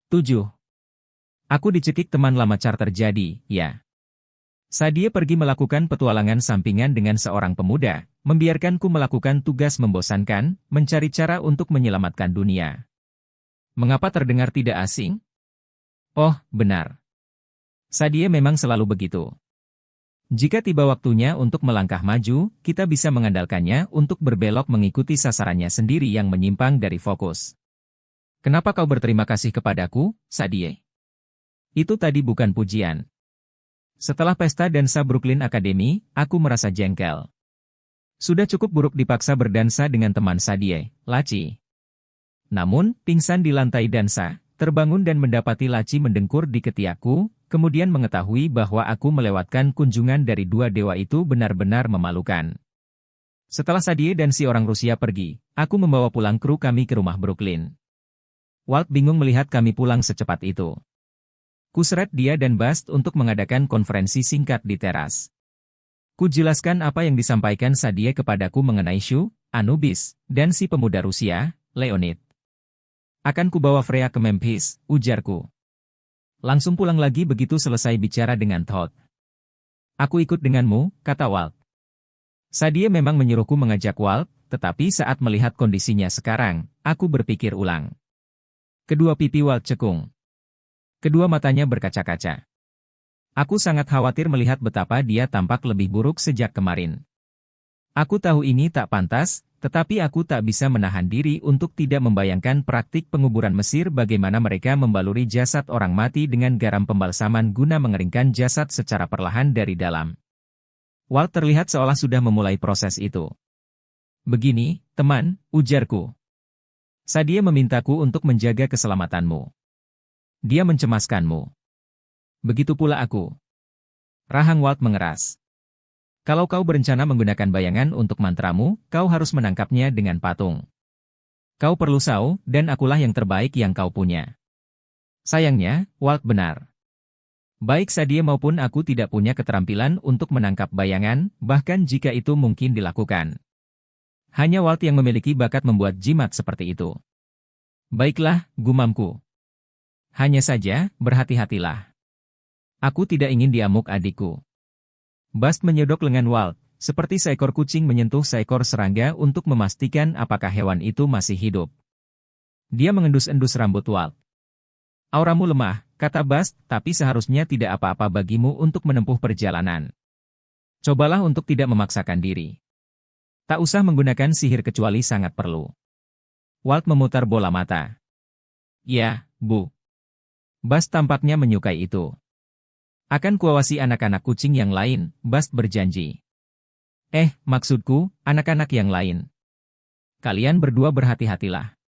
7. Aku dicekik teman lama charter jadi, ya. Sadie pergi melakukan petualangan sampingan dengan seorang pemuda, membiarkanku melakukan tugas membosankan, mencari cara untuk menyelamatkan dunia. Mengapa terdengar tidak asing? Oh, benar. Sadie memang selalu begitu. Jika tiba waktunya untuk melangkah maju, kita bisa mengandalkannya untuk berbelok mengikuti sasarannya sendiri yang menyimpang dari fokus. Kenapa kau berterima kasih kepadaku, Sadie? Itu tadi bukan pujian. Setelah pesta dansa Brooklyn Academy, aku merasa jengkel. Sudah cukup buruk dipaksa berdansa dengan teman Sadie, Laci. Namun, pingsan di lantai dansa, terbangun dan mendapati Laci mendengkur di ketiakku, kemudian mengetahui bahwa aku melewatkan kunjungan dari dua dewa itu benar-benar memalukan. Setelah Sadie dan si orang Rusia pergi, aku membawa pulang kru kami ke rumah Brooklyn. Walt bingung melihat kami pulang secepat itu. Kuseret dia dan Bast untuk mengadakan konferensi singkat di teras. Kujelaskan apa yang disampaikan Sadie kepadaku mengenai Shu, Anubis, dan si pemuda Rusia, Leonid. Akan kubawa Freya ke Memphis, ujarku. Langsung pulang lagi begitu selesai bicara dengan Todd. Aku ikut denganmu, kata Walt. Sadie memang menyuruhku mengajak Walt, tetapi saat melihat kondisinya sekarang, aku berpikir ulang. Kedua pipi Walt cekung. Kedua matanya berkaca-kaca. Aku sangat khawatir melihat betapa dia tampak lebih buruk sejak kemarin. Aku tahu ini tak pantas, tetapi aku tak bisa menahan diri untuk tidak membayangkan praktik penguburan Mesir bagaimana mereka membaluri jasad orang mati dengan garam pembalsaman guna mengeringkan jasad secara perlahan dari dalam. Walt terlihat seolah sudah memulai proses itu. Begini, teman, ujarku. Sadie memintaku untuk menjaga keselamatanmu. Dia mencemaskanmu. Begitu pula aku. Rahang Walt mengeras. Kalau kau berencana menggunakan bayangan untuk mantramu, kau harus menangkapnya dengan patung. Kau perlu Sao, dan akulah yang terbaik yang kau punya. Sayangnya, Walt benar. Baik Sadie maupun aku tidak punya keterampilan untuk menangkap bayangan, bahkan jika itu mungkin dilakukan. Hanya Walt yang memiliki bakat membuat jimat seperti itu. Baiklah, gumamku. Hanya saja, berhati-hatilah. Aku tidak ingin diamuk adikku. Bast menyodok lengan Walt, seperti seekor kucing menyentuh seekor serangga untuk memastikan apakah hewan itu masih hidup. Dia mengendus-endus rambut Walt. Auramu lemah, kata Bast, tapi seharusnya tidak apa-apa bagimu untuk menempuh perjalanan. Cobalah untuk tidak memaksakan diri. Tak usah menggunakan sihir kecuali sangat perlu. Walt memutar bola mata. Ya, Bu. Bast tampaknya menyukai itu. Akan kuawasi anak-anak kucing yang lain, Bast berjanji. Maksudku, anak-anak yang lain. Kalian berdua berhati-hatilah.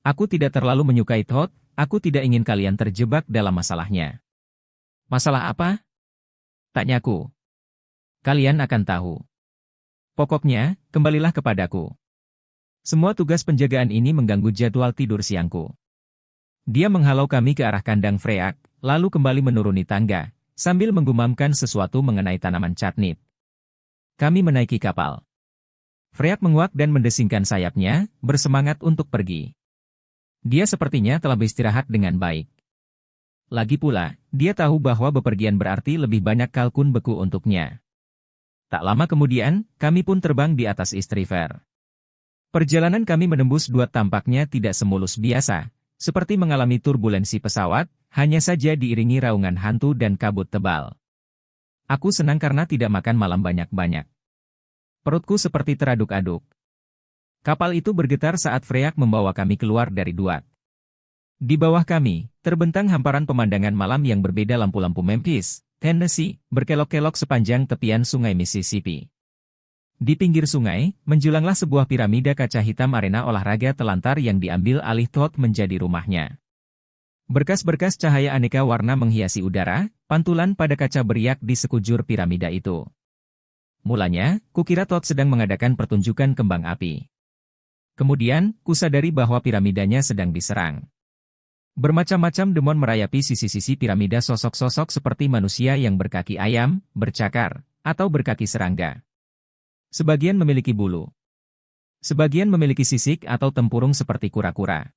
Aku tidak terlalu menyukai Todd, aku tidak ingin kalian terjebak dalam masalahnya. Masalah apa? Tanyaku. Kalian akan tahu. Pokoknya, kembalilah kepadaku. Semua tugas penjagaan ini mengganggu jadwal tidur siangku. Dia menghalau kami ke arah kandang Freak, lalu kembali menuruni tangga, sambil menggumamkan sesuatu mengenai tanaman catnip. Kami menaiki kapal. Freak menguak dan mendesingkan sayapnya, bersemangat untuk pergi. Dia sepertinya telah beristirahat dengan baik. Lagi pula, dia tahu bahwa bepergian berarti lebih banyak kalkun beku untuknya. Tak lama kemudian, kami pun terbang di atas Istriver. Perjalanan kami menembus Duat tampaknya tidak semulus biasa, seperti mengalami turbulensi pesawat, hanya saja diiringi raungan hantu dan kabut tebal. Aku senang karena tidak makan malam banyak-banyak. Perutku seperti teraduk-aduk. Kapal itu bergetar saat Freak membawa kami keluar dari Duat. Di bawah kami, terbentang hamparan pemandangan malam yang berbeda lampu-lampu Memphis, Tennessee, berkelok-kelok sepanjang tepian sungai Mississippi. Di pinggir sungai, menjulanglah sebuah piramida kaca hitam arena olahraga telantar yang diambil alih Todd menjadi rumahnya. Berkas-berkas cahaya aneka warna menghiasi udara, pantulan pada kaca beriak di sekujur piramida itu. Mulanya, kukira Todd sedang mengadakan pertunjukan kembang api. Kemudian, kusadari bahwa piramidanya sedang diserang. Bermacam-macam demon merayapi sisi-sisi piramida sosok-sosok seperti manusia yang berkaki ayam, bercakar, atau berkaki serangga. Sebagian memiliki bulu. Sebagian memiliki sisik atau tempurung seperti kura-kura.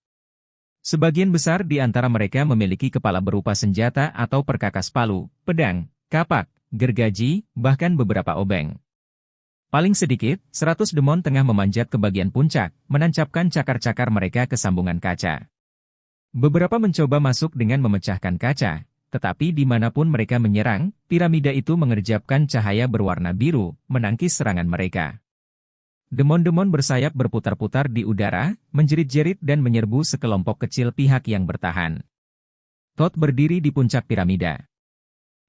Sebagian besar di antara mereka memiliki kepala berupa senjata atau perkakas palu, pedang, kapak, gergaji, bahkan beberapa obeng. Paling sedikit, 100 demon tengah memanjat ke bagian puncak, menancapkan cakar-cakar mereka ke sambungan kaca. Beberapa mencoba masuk dengan memecahkan kaca, tetapi dimanapun mereka menyerang, piramida itu mengerjapkan cahaya berwarna biru, menangkis serangan mereka. Demon-demon bersayap berputar-putar di udara, menjerit-jerit dan menyerbu sekelompok kecil pihak yang bertahan. Todd berdiri di puncak piramida.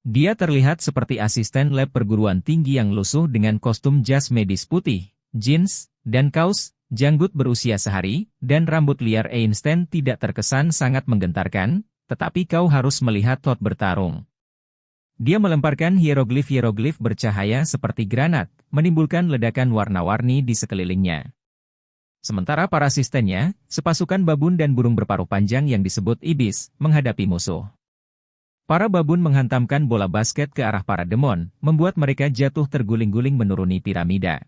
Dia terlihat seperti asisten lab perguruan tinggi yang lusuh dengan kostum jas medis putih, jeans, dan kaos, janggut berusia sehari, dan rambut liar Einstein tidak terkesan sangat menggentarkan, tetapi kau harus melihat Todd bertarung. Dia melemparkan hieroglif-hieroglif bercahaya seperti granat, menimbulkan ledakan warna-warni di sekelilingnya. Sementara para asistennya, sepasukan babun dan burung berparuh panjang yang disebut ibis, menghadapi musuh. Para babun menghantamkan bola basket ke arah para demon, membuat mereka jatuh terguling-guling menuruni piramida.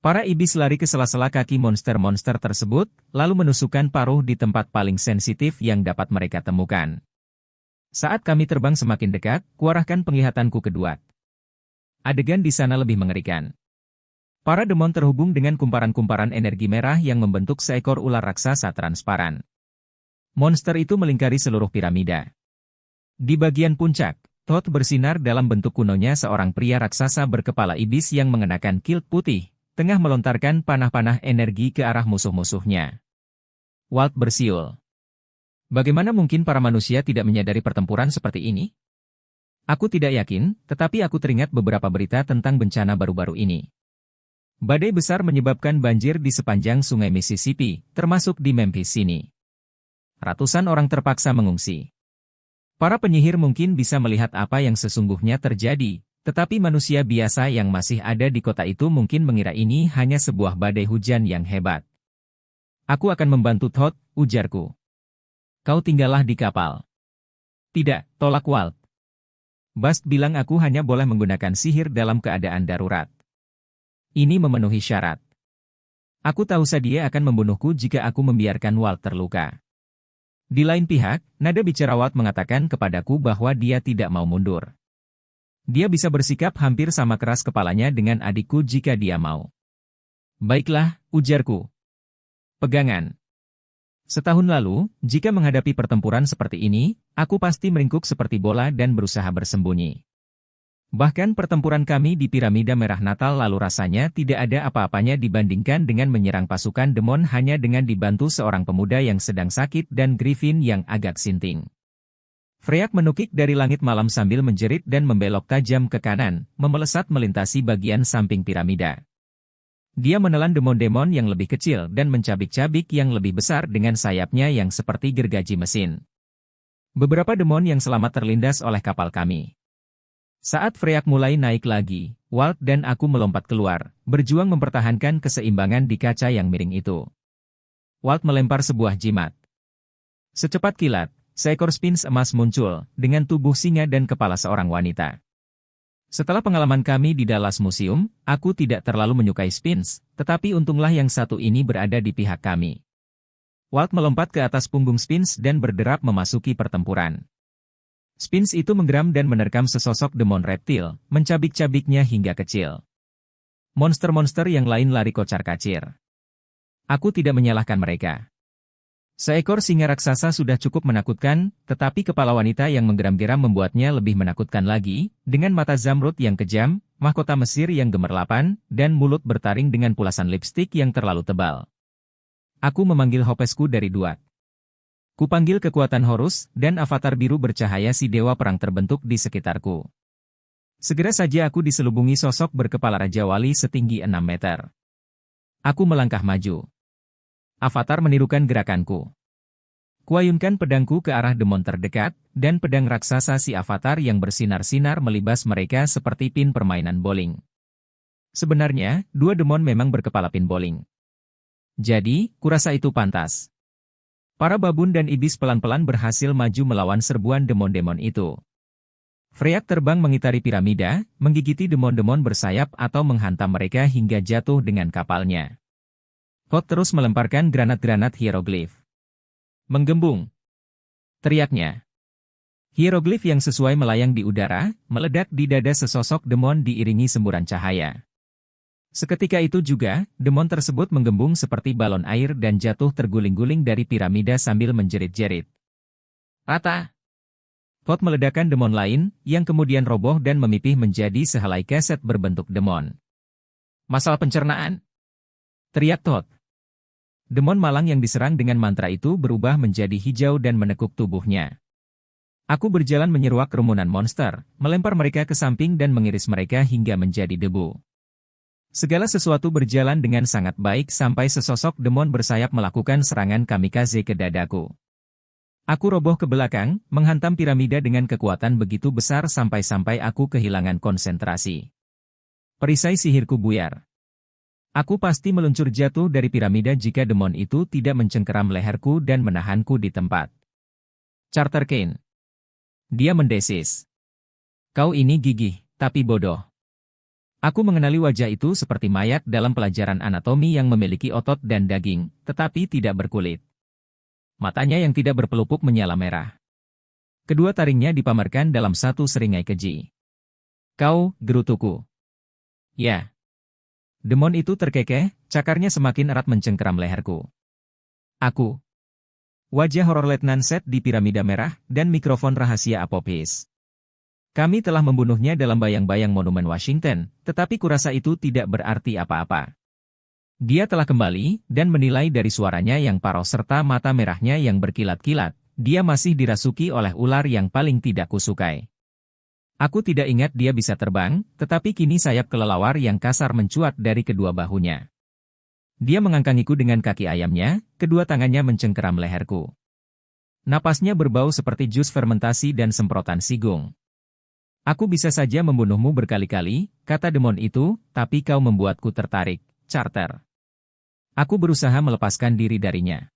Para ibis lari ke sela-sela kaki monster-monster tersebut, lalu menusukkan paruh di tempat paling sensitif yang dapat mereka temukan. Saat kami terbang semakin dekat, kuarahkan penglihatanku ke Duat. Adegan di sana lebih mengerikan. Para demon terhubung dengan kumparan-kumparan energi merah yang membentuk seekor ular raksasa transparan. Monster itu melingkari seluruh piramida. Di bagian puncak, Todd bersinar dalam bentuk kunonya seorang pria raksasa berkepala ibis yang mengenakan kilt putih, tengah melontarkan panah-panah energi ke arah musuh-musuhnya. Walt bersiul. Bagaimana mungkin para manusia tidak menyadari pertempuran seperti ini? Aku tidak yakin, tetapi aku teringat beberapa berita tentang bencana baru-baru ini. Badai besar menyebabkan banjir di sepanjang sungai Mississippi, termasuk di Memphis sini. Ratusan orang terpaksa mengungsi. Para penyihir mungkin bisa melihat apa yang sesungguhnya terjadi, tetapi manusia biasa yang masih ada di kota itu mungkin mengira ini hanya sebuah badai hujan yang hebat. Aku akan membantu Todd, ujarku. Kau tinggallah di kapal. Tidak, tolak Walt. Bast bilang aku hanya boleh menggunakan sihir dalam keadaan darurat. Ini memenuhi syarat. Aku tahu Sadia akan membunuhku jika aku membiarkan Walt terluka. Di lain pihak, nada bicara Walt mengatakan kepadaku bahwa dia tidak mau mundur. Dia bisa bersikap hampir sama keras kepalanya dengan adikku jika dia mau. Baiklah, ujarku. Pegangan. Setahun lalu, jika menghadapi pertempuran seperti ini, aku pasti meringkuk seperti bola dan berusaha bersembunyi. Bahkan pertempuran kami di Piramida Merah Natal lalu rasanya tidak ada apa-apanya dibandingkan dengan menyerang pasukan demon hanya dengan dibantu seorang pemuda yang sedang sakit dan Griffin yang agak sinting. Freyak menukik dari langit malam sambil menjerit dan membelok tajam ke kanan, memelesat melintasi bagian samping piramida. Dia menelan demon-demon yang lebih kecil dan mencabik-cabik yang lebih besar dengan sayapnya yang seperti gergaji mesin. Beberapa demon yang selamat terlindas oleh kapal kami. Saat Freyak mulai naik lagi, Walt dan aku melompat keluar, berjuang mempertahankan keseimbangan di kaca yang miring itu. Walt melempar sebuah jimat. Secepat kilat, seekor sphinx emas muncul, dengan tubuh singa dan kepala seorang wanita. Setelah pengalaman kami di Dallas Museum, aku tidak terlalu menyukai sphinx, tetapi untunglah yang satu ini berada di pihak kami. Walt melompat ke atas punggung sphinx dan berderap memasuki pertempuran. Sphinx itu menggeram dan menerkam sesosok demon reptil, mencabik-cabiknya hingga kecil. Monster-monster yang lain lari kocar-kacir. Aku tidak menyalahkan mereka. Seekor singa raksasa sudah cukup menakutkan, tetapi kepala wanita yang menggeram-geram membuatnya lebih menakutkan lagi, dengan mata zamrud yang kejam, mahkota Mesir yang gemerlapan, dan mulut bertaring dengan pulasan lipstik yang terlalu tebal. Aku memanggil Hopesku dari Duat. Kupanggil kekuatan Horus, dan avatar biru bercahaya si dewa perang terbentuk di sekitarku. Segera saja aku diselubungi sosok berkepala Raja Wali setinggi 6 meter. Aku melangkah maju. Avatar menirukan gerakanku. Kuayunkan pedangku ke arah demon terdekat, dan pedang raksasa si avatar yang bersinar-sinar melibas mereka seperti pin permainan bowling. Sebenarnya, dua demon memang berkepala pin bowling. Jadi, kurasa itu pantas. Para babun dan ibis pelan-pelan berhasil maju melawan serbuan demon-demon itu. Freyak terbang mengitari piramida, menggigiti demon-demon bersayap atau menghantam mereka hingga jatuh dengan kapalnya. Todd terus melemparkan granat-granat hieroglif. Menggembung, teriaknya. Hieroglif yang sesuai melayang di udara, meledak di dada sesosok demon diiringi semburan cahaya. Seketika itu juga, demon tersebut menggembung seperti balon air dan jatuh terguling-guling dari piramida sambil menjerit-jerit. Rata! Pot meledakan demon lain, yang kemudian roboh dan memipih menjadi sehelai keset berbentuk demon. Masalah pencernaan? Teriak Todd. Demon malang yang diserang dengan mantra itu berubah menjadi hijau dan menekuk tubuhnya. Aku berjalan menyeruak kerumunan monster, melempar mereka ke samping dan mengiris mereka hingga menjadi debu. Segala sesuatu berjalan dengan sangat baik sampai sesosok demon bersayap melakukan serangan kamikaze ke dadaku. Aku roboh ke belakang, menghantam piramida dengan kekuatan begitu besar sampai-sampai aku kehilangan konsentrasi. Perisai sihirku buyar. Aku pasti meluncur jatuh dari piramida jika demon itu tidak mencengkeram leherku dan menahanku di tempat. Charter Kane. Dia mendesis. Kau ini gigih, tapi bodoh. Aku mengenali wajah itu seperti mayat dalam pelajaran anatomi yang memiliki otot dan daging, tetapi tidak berkulit. Matanya yang tidak berpelupuk menyala merah. Kedua taringnya dipamerkan dalam satu seringai keji. Kau, gerutuku. Ya. Demon itu terkekeh, cakarnya semakin erat mencengkeram leherku. Aku. Wajah horor Letnan Seth di piramida merah, dan mikrofon rahasia Apopis. Kami telah membunuhnya dalam bayang-bayang monumen Washington, tetapi kurasa itu tidak berarti apa-apa. Dia telah kembali, dan menilai dari suaranya yang paros serta mata merahnya yang berkilat-kilat, dia masih dirasuki oleh ular yang paling tidak kusukai. Aku tidak ingat dia bisa terbang, tetapi kini sayap kelelawar yang kasar mencuat dari kedua bahunya. Dia mengangkangiku dengan kaki ayamnya, kedua tangannya mencengkeram leherku. Napasnya berbau seperti jus fermentasi dan semprotan sigung. Aku bisa saja membunuhmu berkali-kali, kata demon itu, tapi kau membuatku tertarik, Charter. Aku berusaha melepaskan diri darinya.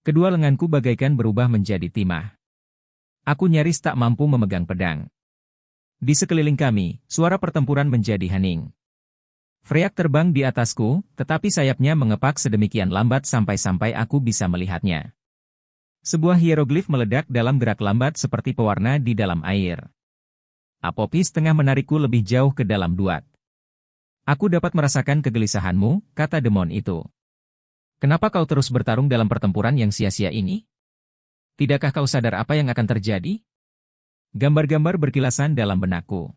Kedua lenganku bagaikan berubah menjadi timah. Aku nyaris tak mampu memegang pedang. Di sekeliling kami, suara pertempuran menjadi hening. Freyak terbang di atasku, tetapi sayapnya mengepak sedemikian lambat sampai-sampai aku bisa melihatnya. Sebuah hieroglif meledak dalam gerak lambat seperti pewarna di dalam air. Apopis tengah menarikku lebih jauh ke dalam duat. Aku dapat merasakan kegelisahanmu, kata demon itu. Kenapa kau terus bertarung dalam pertempuran yang sia-sia ini? Tidakkah kau sadar apa yang akan terjadi? Gambar-gambar berkilasan dalam benakku.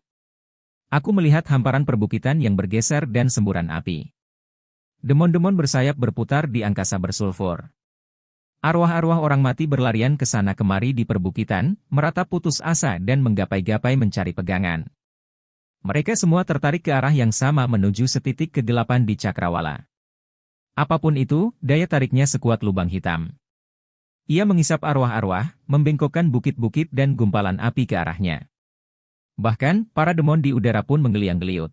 Aku melihat hamparan perbukitan yang bergeser dan semburan api. Demon-demon bersayap berputar di angkasa bersulfur. Arwah-arwah orang mati berlarian ke sana kemari di perbukitan, meratap putus asa dan menggapai-gapai mencari pegangan. Mereka semua tertarik ke arah yang sama menuju setitik kegelapan di Cakrawala. Apapun itu, daya tariknya sekuat lubang hitam. Ia mengisap arwah-arwah, membengkokkan bukit-bukit dan gumpalan api ke arahnya. Bahkan, para demon di udara pun menggeliang-geliut.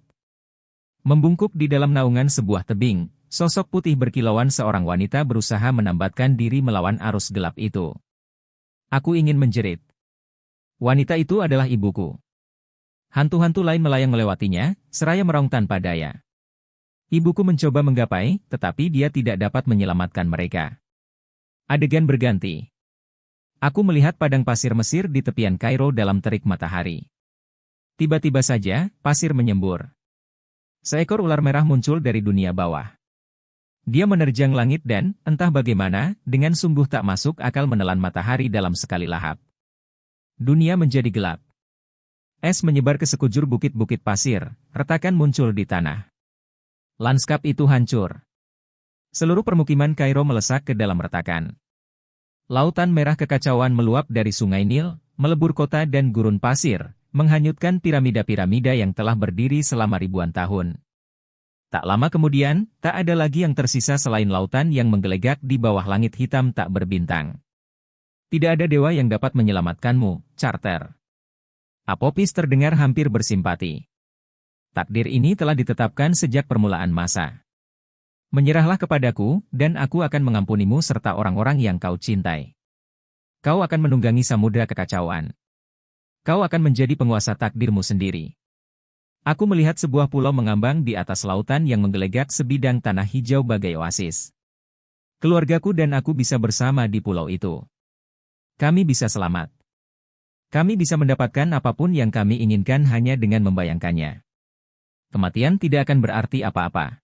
Membungkuk di dalam naungan sebuah tebing, sosok putih berkilauan seorang wanita berusaha menambatkan diri melawan arus gelap itu. Aku ingin menjerit. Wanita itu adalah ibuku. Hantu-hantu lain melayang melewatinya, seraya meraung tanpa daya. Ibuku mencoba menggapai, tetapi dia tidak dapat menyelamatkan mereka. Adegan berganti. Aku melihat padang pasir Mesir di tepian Kairo dalam terik matahari. Tiba-tiba saja, pasir menyembur. Seekor ular merah muncul dari dunia bawah. Dia menerjang langit dan, entah bagaimana, dengan sungguh tak masuk akal menelan matahari dalam sekali lahap. Dunia menjadi gelap. Es menyebar ke sekujur bukit-bukit pasir, retakan muncul di tanah. Lanskap itu hancur. Seluruh permukiman Kairo melesak ke dalam retakan. Lautan merah kekacauan meluap dari sungai Nil, melebur kota dan gurun pasir, menghanyutkan piramida-piramida yang telah berdiri selama ribuan tahun. Tak lama kemudian, tak ada lagi yang tersisa selain lautan yang menggelegak di bawah langit hitam tak berbintang. Tidak ada dewa yang dapat menyelamatkanmu, Charter. Apopis terdengar hampir bersimpati. Takdir ini telah ditetapkan sejak permulaan masa. Menyerahlah kepadaku, dan aku akan mengampunimu serta orang-orang yang kau cintai. Kau akan menunggangi samudera kekacauan. Kau akan menjadi penguasa takdirmu sendiri. Aku melihat sebuah pulau mengambang di atas lautan yang menggelegak sebidang tanah hijau bagai oasis. Keluargaku dan aku bisa bersama di pulau itu. Kami bisa selamat. Kami bisa mendapatkan apapun yang kami inginkan hanya dengan membayangkannya. Kematian tidak akan berarti apa-apa.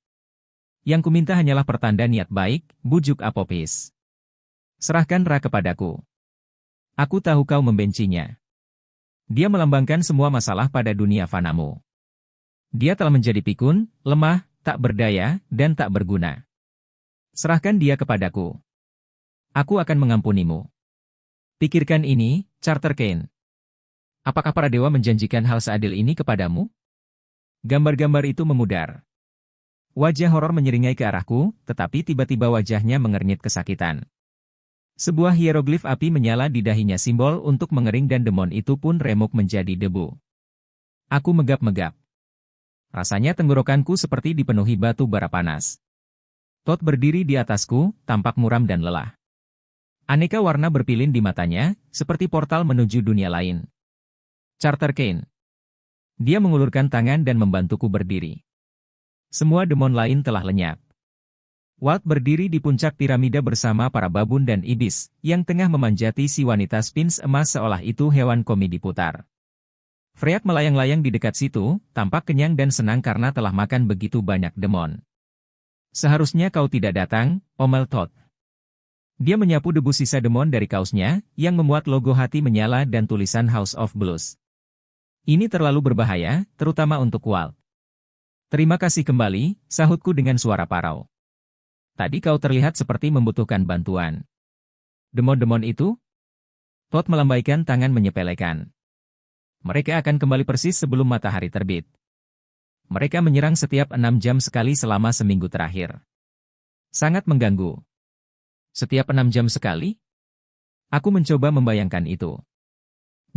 Yang kuminta hanyalah pertanda niat baik, bujuk Apophis. Serahkan Ra kepadaku. Aku tahu kau membencinya. Dia melambangkan semua masalah pada dunia fanamu. Dia telah menjadi pikun, lemah, tak berdaya, dan tak berguna. Serahkan dia kepadaku. Aku akan mengampunimu. Pikirkan ini, Charter Kane. Apakah para dewa menjanjikan hal seadil ini kepadamu? Gambar-gambar itu memudar. Wajah horor menyeringai ke arahku, tetapi tiba-tiba wajahnya mengernyit kesakitan. Sebuah hieroglif api menyala di dahinya, simbol untuk mengering, dan demon itu pun remuk menjadi debu. Aku megap-megap. Rasanya tenggorokanku seperti dipenuhi batu bara panas. Todd berdiri di atasku, tampak muram dan lelah. Aneka warna berpilin di matanya, seperti portal menuju dunia lain. Charter Kane. Dia mengulurkan tangan dan membantuku berdiri. Semua demon lain telah lenyap. Walt berdiri di puncak piramida bersama para babun dan ibis, yang tengah memanjati si wanita sphinx emas seolah itu hewan komedi putar. Freyak melayang-layang di dekat situ, tampak kenyang dan senang karena telah makan begitu banyak demon. Seharusnya kau tidak datang, omel Todd. Dia menyapu debu sisa demon dari kaosnya, yang memuat logo hati menyala dan tulisan House of Blues. Ini terlalu berbahaya, terutama untuk Walt. Terima kasih kembali, sahutku dengan suara parau. Tadi kau terlihat seperti membutuhkan bantuan. Demon-demon itu? Todd melambaikan tangan menyepelekan. Mereka akan kembali persis sebelum matahari terbit. Mereka menyerang setiap 6 jam sekali selama seminggu terakhir. Sangat mengganggu. Setiap 6 jam sekali? Aku mencoba membayangkan itu.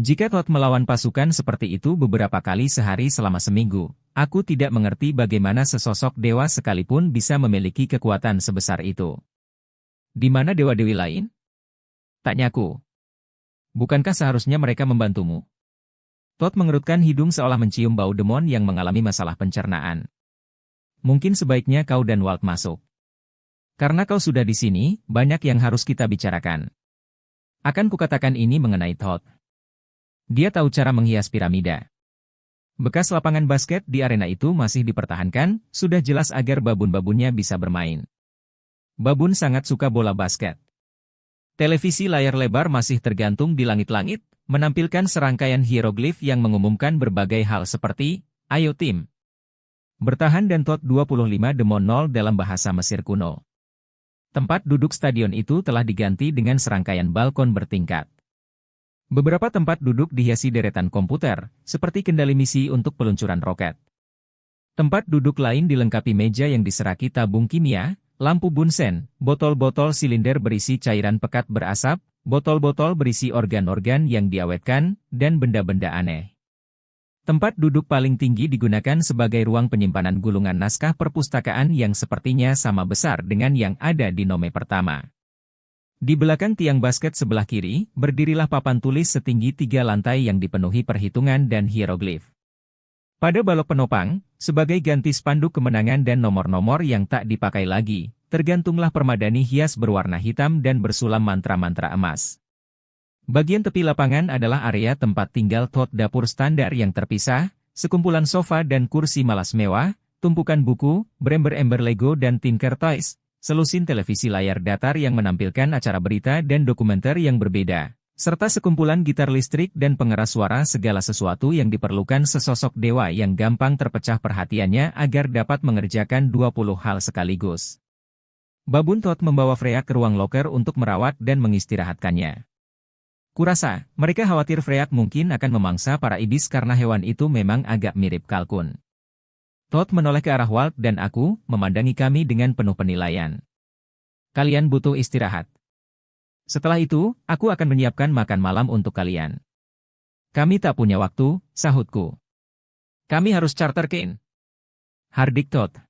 Jika Todd melawan pasukan seperti itu beberapa kali sehari selama seminggu, aku tidak mengerti bagaimana sesosok dewa sekalipun bisa memiliki kekuatan sebesar itu. Di mana dewa-dewi lain? Tanyaku. Bukankah seharusnya mereka membantumu? Todd mengerutkan hidung seolah mencium bau demon yang mengalami masalah pencernaan. Mungkin sebaiknya kau dan Walt masuk. Karena kau sudah di sini, banyak yang harus kita bicarakan. Akan kukatakan ini mengenai Todd. Dia tahu cara menghias piramida. Bekas lapangan basket di arena itu masih dipertahankan, sudah jelas agar babun-babunnya bisa bermain. Babun sangat suka bola basket. Televisi layar lebar masih tergantung di langit-langit, menampilkan serangkaian hieroglif yang mengumumkan berbagai hal seperti, ayo tim. Bertahan dan Todd 25 Demon 0 dalam bahasa Mesir kuno. Tempat duduk stadion itu telah diganti dengan serangkaian balkon bertingkat. Beberapa tempat duduk dihiasi deretan komputer, seperti kendali misi untuk peluncuran roket. Tempat duduk lain dilengkapi meja yang diseraki tabung kimia, lampu bunsen, botol-botol silinder berisi cairan pekat berasap, botol-botol berisi organ-organ yang diawetkan, dan benda-benda aneh. Tempat duduk paling tinggi digunakan sebagai ruang penyimpanan gulungan naskah perpustakaan yang sepertinya sama besar dengan yang ada di Nome pertama. Di belakang tiang basket sebelah kiri, berdirilah papan tulis setinggi 3 lantai yang dipenuhi perhitungan dan hieroglif. Pada balok penopang, sebagai ganti spanduk kemenangan dan nomor-nomor yang tak dipakai lagi, tergantunglah permadani hias berwarna hitam dan bersulam mantra-mantra emas. Bagian tepi lapangan adalah area tempat tinggal Todd, dapur standar yang terpisah, sekumpulan sofa dan kursi malas mewah, tumpukan buku, berember-ember Lego dan Tinker Toys, selusin televisi layar datar yang menampilkan acara berita dan dokumenter yang berbeda, serta sekumpulan gitar listrik dan pengeras suara, segala sesuatu yang diperlukan sesosok dewa yang gampang terpecah perhatiannya agar dapat mengerjakan 20 hal sekaligus. Babun Todd membawa Freya ke ruang loker untuk merawat dan mengistirahatkannya. Kurasa, mereka khawatir Freya mungkin akan memangsa para iblis karena hewan itu memang agak mirip kalkun. Todd menoleh ke arah Walt dan aku, memandangi kami dengan penuh penilaian. Kalian butuh istirahat. Setelah itu, aku akan menyiapkan makan malam untuk kalian. Kami tak punya waktu, sahutku. Kami harus Charter Kane. Hardik Todd.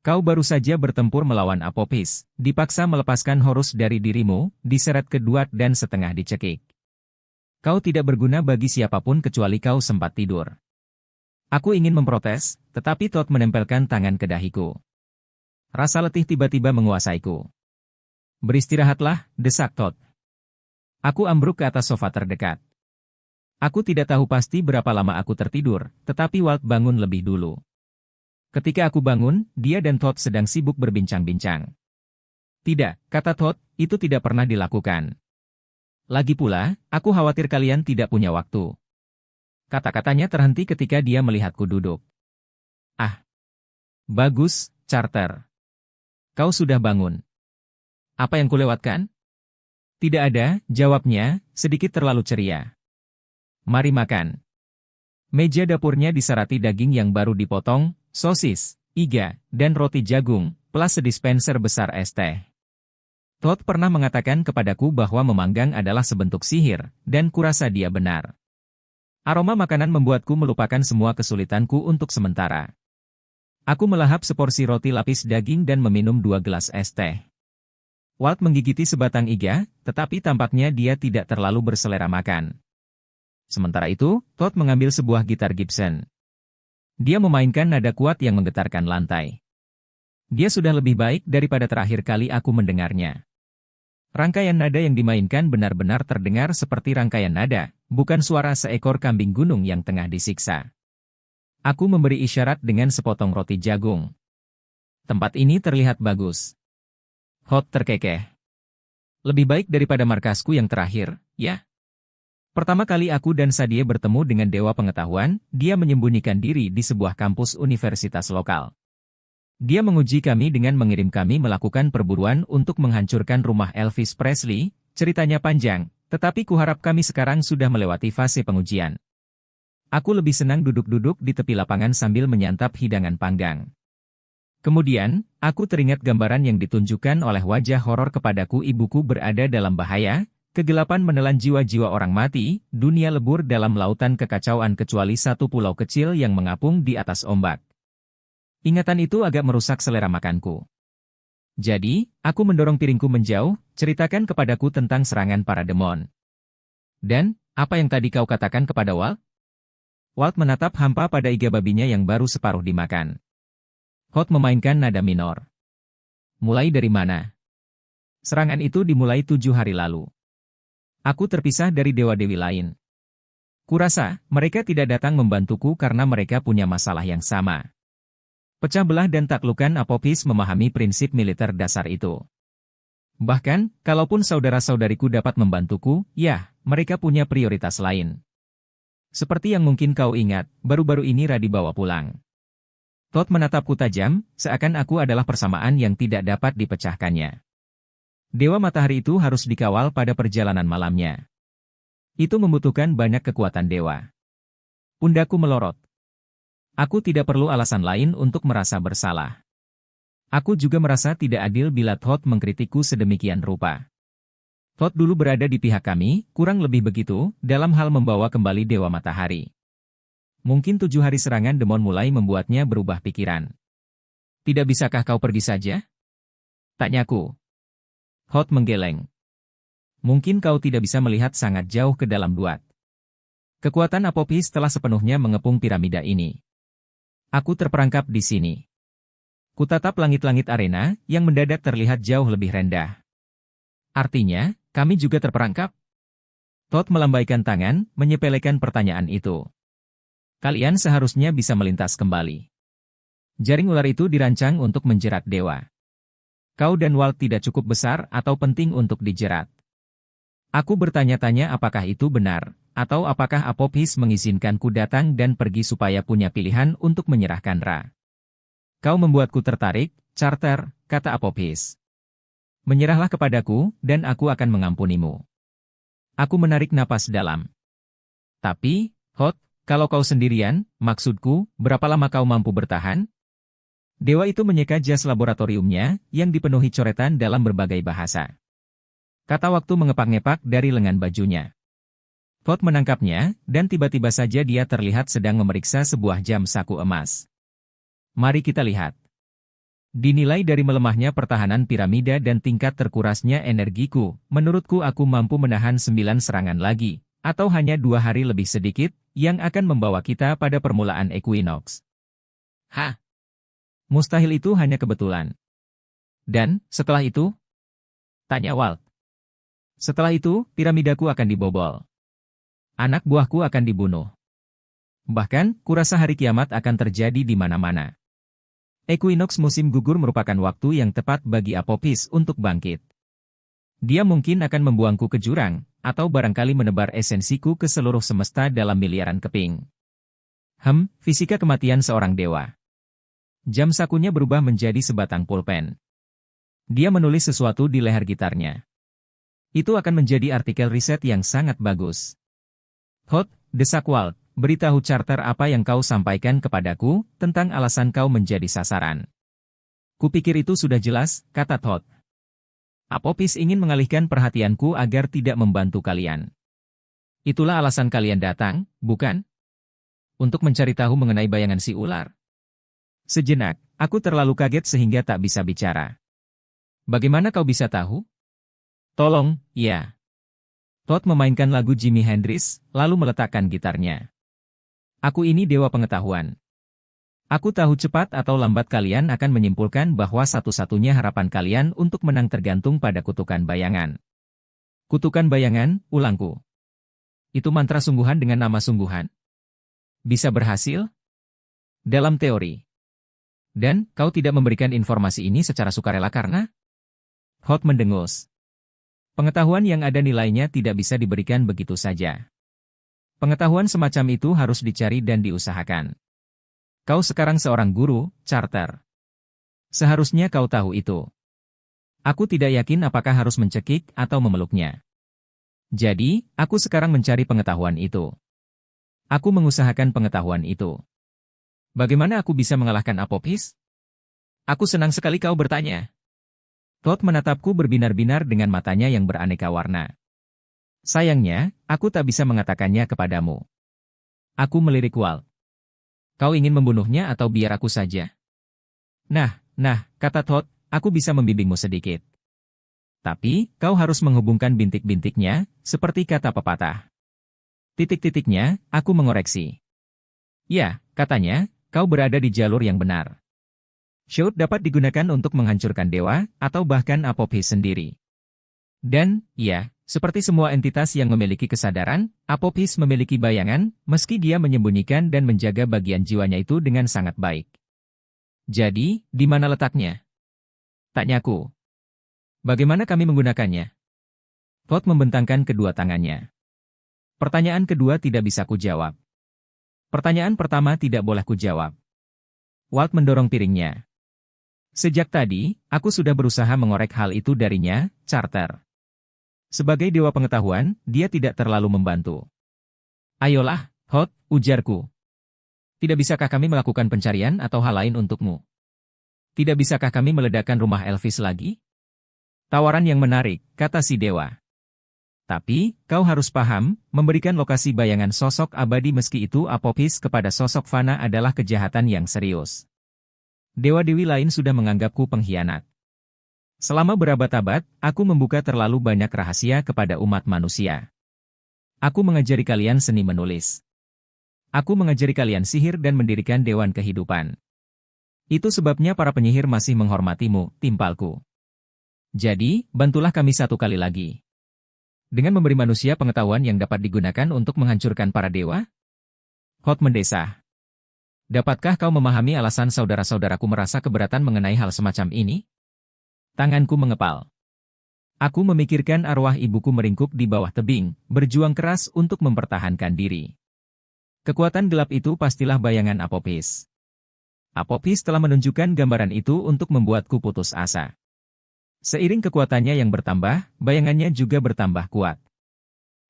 Kau baru saja bertempur melawan Apophis, dipaksa melepaskan Horus dari dirimu, diseret ke Duat dan setengah dicekik. Kau tidak berguna bagi siapapun kecuali kau sempat tidur. Aku ingin memprotes, tetapi Todd menempelkan tangan ke dahiku. Rasa letih tiba-tiba menguasaiku. Beristirahatlah, desak Todd. Aku ambruk ke atas sofa terdekat. Aku tidak tahu pasti berapa lama aku tertidur, tetapi Walt bangun lebih dulu. Ketika aku bangun, dia dan Todd sedang sibuk berbincang-bincang. Tidak, kata Todd, itu tidak pernah dilakukan. Lagi pula, aku khawatir kalian tidak punya waktu. Kata-katanya terhenti ketika dia melihatku duduk. Ah, bagus, Carter. Kau sudah bangun. Apa yang kulewatkan? Tidak ada, jawabnya, sedikit terlalu ceria. Mari makan. Meja dapurnya disarati daging yang baru dipotong, sosis, iga, dan roti jagung, plus sedispenser besar es teh. Todd pernah mengatakan kepadaku bahwa memanggang adalah sebentuk sihir, dan kurasa dia benar. Aroma makanan membuatku melupakan semua kesulitanku untuk sementara. Aku melahap seporsi roti lapis daging dan meminum 2 gelas es teh. Walt menggigiti sebatang iga, tetapi tampaknya dia tidak terlalu berselera makan. Sementara itu, Todd mengambil sebuah gitar Gibson. Dia memainkan nada kuat yang menggetarkan lantai. Dia sudah lebih baik daripada terakhir kali aku mendengarnya. Rangkaian nada yang dimainkan benar-benar terdengar seperti rangkaian nada, bukan suara seekor kambing gunung yang tengah disiksa. Aku memberi isyarat dengan sepotong roti jagung. Tempat ini terlihat bagus. Hot terkekeh. Lebih baik daripada markasku yang terakhir, ya? Pertama kali aku dan Sadie bertemu dengan Dewa Pengetahuan, dia menyembunyikan diri di sebuah kampus universitas lokal. Dia menguji kami dengan mengirim kami melakukan perburuan untuk menghancurkan rumah Elvis Presley, ceritanya panjang, tetapi kuharap kami sekarang sudah melewati fase pengujian. Aku lebih senang duduk-duduk di tepi lapangan sambil menyantap hidangan panggang. Kemudian, aku teringat gambaran yang ditunjukkan oleh wajah horor kepadaku ibuku berada dalam bahaya, kegelapan menelan jiwa-jiwa orang mati, dunia lebur dalam lautan kekacauan kecuali satu pulau kecil yang mengapung di atas ombak. Ingatan itu agak merusak selera makanku. Jadi, aku mendorong piringku menjauh, ceritakan kepadaku tentang serangan para demon. Dan, apa yang tadi kau katakan kepada Walt? Walt menatap hampa pada iga babinya yang baru separuh dimakan. Hot memainkan nada minor. Mulai dari mana? Serangan itu dimulai 7 hari lalu. Aku terpisah dari dewa-dewi lain. Kurasa, mereka tidak datang membantuku karena mereka punya masalah yang sama. Pecah belah dan taklukan Apopis memahami prinsip militer dasar itu. Bahkan, kalaupun saudara-saudariku dapat membantuku, ya, mereka punya prioritas lain. Seperti yang mungkin kau ingat, baru-baru ini Ra dibawa pulang. Todd menatapku tajam, seakan aku adalah persamaan yang tidak dapat dipecahkannya. Dewa matahari itu harus dikawal pada perjalanan malamnya. Itu membutuhkan banyak kekuatan dewa. Pundakku melorot. Aku tidak perlu alasan lain untuk merasa bersalah. Aku juga merasa tidak adil bila Todd mengkritikku sedemikian rupa. Todd dulu berada di pihak kami, kurang lebih begitu, dalam hal membawa kembali Dewa Matahari. Mungkin 7 hari serangan demon mulai membuatnya berubah pikiran. Tidak bisakah kau pergi saja? Tanyaku. Hot menggeleng. Mungkin kau tidak bisa melihat sangat jauh ke dalam duat. Kekuatan Apopis telah sepenuhnya mengepung piramida ini. Aku terperangkap di sini. Kutatap langit-langit arena, yang mendadak terlihat jauh lebih rendah. Artinya, kami juga terperangkap? Todd melambaikan tangan, menyepelekan pertanyaan itu. Kalian seharusnya bisa melintas kembali. Jaring ular itu dirancang untuk menjerat dewa. Kau dan Walt tidak cukup besar atau penting untuk dijerat. Aku bertanya-tanya apakah itu benar, atau apakah Apopis mengizinkanku datang dan pergi supaya punya pilihan untuk menyerahkan Ra. Kau membuatku tertarik, Carter, kata Apopis. Menyerahlah kepadaku, dan aku akan mengampunimu. Aku menarik napas dalam. Tapi, Hot, kalau kau sendirian, maksudku, berapa lama kau mampu bertahan? Dewa itu menyeka jas laboratoriumnya, yang dipenuhi coretan dalam berbagai bahasa. Kata waktu mengepak-ngepak dari lengan bajunya. Todd menangkapnya, dan tiba-tiba saja dia terlihat sedang memeriksa sebuah jam saku emas. Mari kita lihat. Dinilai dari melemahnya pertahanan piramida dan tingkat terkurasnya energiku, menurutku aku mampu menahan 9 serangan lagi, atau hanya 2 hari lebih sedikit, yang akan membawa kita pada permulaan Equinox. Mustahil itu hanya kebetulan. Dan, setelah itu? Tanya Walt. Setelah itu, piramidaku akan dibobol. Anak buahku akan dibunuh. Bahkan, kurasa hari kiamat akan terjadi di mana-mana. Equinox musim gugur merupakan waktu yang tepat bagi Apophis untuk bangkit. Dia mungkin akan membuangku ke jurang, atau barangkali menebar esensiku ke seluruh semesta dalam miliaran keping. Fisika kematian seorang dewa. Jam sakunya berubah menjadi sebatang pulpen. Dia menulis sesuatu di leher gitarnya. Itu akan menjadi artikel riset yang sangat bagus. Hot, desak Walt, beritahu Carter apa yang kau sampaikan kepadaku tentang alasan kau menjadi sasaran. Kupikir itu sudah jelas, kata Todd. Apophis ingin mengalihkan perhatianku agar tidak membantu kalian. Itulah alasan kalian datang, bukan? Untuk mencari tahu mengenai bayangan si ular. Sejenak, aku terlalu kaget sehingga tak bisa bicara. Bagaimana kau bisa tahu? Tolong, ya. Todd memainkan lagu Jimi Hendrix, lalu meletakkan gitarnya. Aku ini dewa pengetahuan. Aku tahu cepat atau lambat kalian akan menyimpulkan bahwa satu-satunya harapan kalian untuk menang tergantung pada kutukan bayangan. Kutukan bayangan, ulangku. Itu mantra sungguhan dengan nama sungguhan? Bisa berhasil? Dalam teori. Dan, kau tidak memberikan informasi ini secara sukarela karena? Hot mendengus. Pengetahuan yang ada nilainya tidak bisa diberikan begitu saja. Pengetahuan semacam itu harus dicari dan diusahakan. Kau sekarang seorang guru, Carter. Seharusnya kau tahu itu. Aku tidak yakin apakah harus mencekik atau memeluknya. Jadi, aku sekarang mencari pengetahuan itu. Aku mengusahakan pengetahuan itu. Bagaimana aku bisa mengalahkan Apophis? Aku senang sekali kau bertanya. Todd menatapku berbinar-binar dengan matanya yang beraneka warna. Sayangnya, aku tak bisa mengatakannya kepadamu. Aku melirik Walt. Kau ingin membunuhnya atau biar aku saja? Nah, kata Todd, aku bisa membimbingmu sedikit. Tapi, kau harus menghubungkan bintik-bintiknya, seperti kata pepatah. Titik-titiknya, aku mengoreksi. Ya, katanya, kau berada di jalur yang benar. Shout dapat digunakan untuk menghancurkan dewa, atau bahkan Apophis sendiri. Dan, ya, seperti semua entitas yang memiliki kesadaran, Apophis memiliki bayangan, meski dia menyembunyikan dan menjaga bagian jiwanya itu dengan sangat baik. Jadi, di mana letaknya? Tanyaku. Bagaimana kami menggunakannya? Todd membentangkan kedua tangannya. Pertanyaan kedua tidak bisa kujawab. Pertanyaan pertama tidak boleh kujawab. Walt mendorong piringnya. Sejak tadi, aku sudah berusaha mengorek hal itu darinya, Carter. Sebagai dewa pengetahuan, dia tidak terlalu membantu. Ayolah, Hot, ujarku. Tidak bisakah kami melakukan pencarian atau hal lain untukmu? Tidak bisakah kami meledakkan rumah Elvis lagi? Tawaran yang menarik, kata si dewa. Tapi, kau harus paham, memberikan lokasi bayangan sosok abadi meski itu Apophis kepada sosok fana adalah kejahatan yang serius. Dewa-dewi lain sudah menganggapku pengkhianat. Selama berabad-abad, aku membuka terlalu banyak rahasia kepada umat manusia. Aku mengajari kalian seni menulis. Aku mengajari kalian sihir dan mendirikan dewan kehidupan. Itu sebabnya para penyihir masih menghormatimu, timpalku. Jadi, bantulah kami satu kali lagi. Dengan memberi manusia pengetahuan yang dapat digunakan untuk menghancurkan para dewa? Hot mendesah. Dapatkah kau memahami alasan saudara-saudaraku merasa keberatan mengenai hal semacam ini? Tanganku mengepal. Aku memikirkan arwah ibuku meringkuk di bawah tebing, berjuang keras untuk mempertahankan diri. Kekuatan gelap itu pastilah bayangan Apophis. Apophis telah menunjukkan gambaran itu untuk membuatku putus asa. Seiring kekuatannya yang bertambah, bayangannya juga bertambah kuat.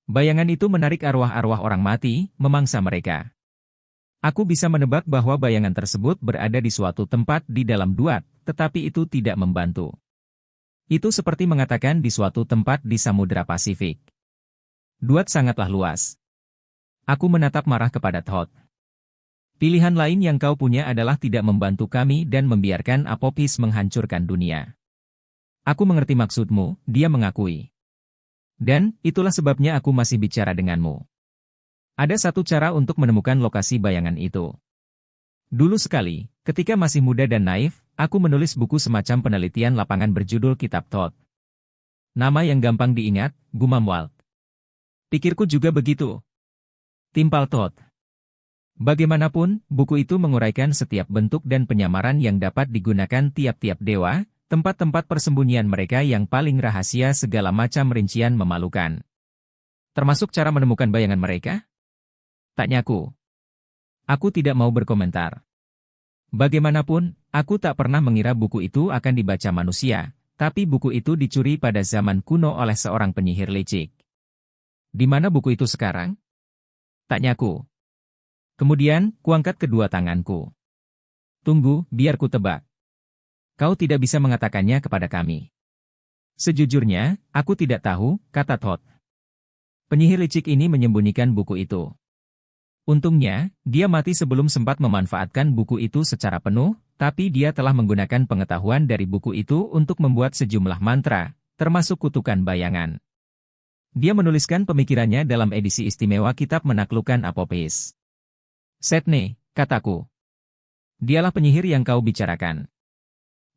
Bayangan itu menarik arwah-arwah orang mati, memangsa mereka. Aku bisa menebak bahwa bayangan tersebut berada di suatu tempat di dalam Duat, tetapi itu tidak membantu. Itu seperti mengatakan di suatu tempat di Samudra Pasifik. Duat sangatlah luas. Aku menatap marah kepada Todd. Pilihan lain yang kau punya adalah tidak membantu kami dan membiarkan Apophis menghancurkan dunia. Aku mengerti maksudmu, dia mengakui. Dan, itulah sebabnya aku masih bicara denganmu. Ada satu cara untuk menemukan lokasi bayangan itu. Dulu sekali, ketika masih muda dan naif, aku menulis buku semacam penelitian lapangan berjudul Kitab Todd. Nama yang gampang diingat, gumam Walt. Pikirku juga begitu. Timpal Todd. Bagaimanapun, buku itu menguraikan setiap bentuk dan penyamaran yang dapat digunakan tiap-tiap dewa, tempat-tempat persembunyian mereka yang paling rahasia segala macam rincian memalukan. Termasuk cara menemukan bayangan mereka? Tanyaku. Aku tidak mau berkomentar. Bagaimanapun, aku tak pernah mengira buku itu akan dibaca manusia, tapi buku itu dicuri pada zaman kuno oleh seorang penyihir licik. Di mana buku itu sekarang? Tanyaku. Kemudian, kuangkat kedua tanganku. Tunggu, biar ku tebak. Kau tidak bisa mengatakannya kepada kami. Sejujurnya, aku tidak tahu, kata Todd. Penyihir licik ini menyembunyikan buku itu. Untungnya, dia mati sebelum sempat memanfaatkan buku itu secara penuh, tapi dia telah menggunakan pengetahuan dari buku itu untuk membuat sejumlah mantra, termasuk kutukan bayangan. Dia menuliskan pemikirannya dalam edisi istimewa Kitab Menaklukkan Apophis. Setne, kataku. Dialah penyihir yang kau bicarakan.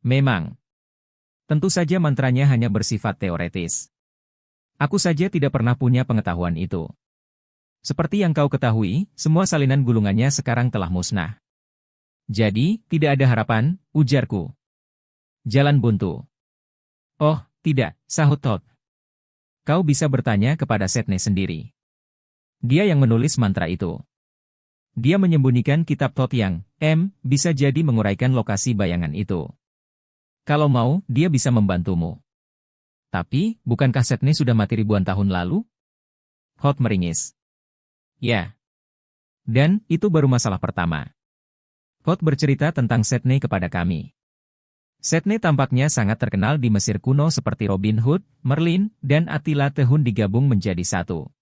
Memang. Tentu saja mantranya hanya bersifat teoretis. Aku saja tidak pernah punya pengetahuan itu. Seperti yang kau ketahui, semua salinan gulungannya sekarang telah musnah. Jadi, tidak ada harapan, ujarku. Jalan buntu. Oh, tidak, sahut Todd. Kau bisa bertanya kepada Setne sendiri. Dia yang menulis mantra itu. Dia menyembunyikan kitab Todd yang, bisa jadi menguraikan lokasi bayangan itu. Kalau mau, dia bisa membantumu. Tapi, bukankah Setne sudah mati ribuan tahun lalu? Todd meringis. Ya. Dan, itu baru masalah pertama. Todd bercerita tentang Setne kepada kami. Setne tampaknya sangat terkenal di Mesir kuno seperti Robin Hood, Merlin, dan Attila Tehun digabung menjadi satu.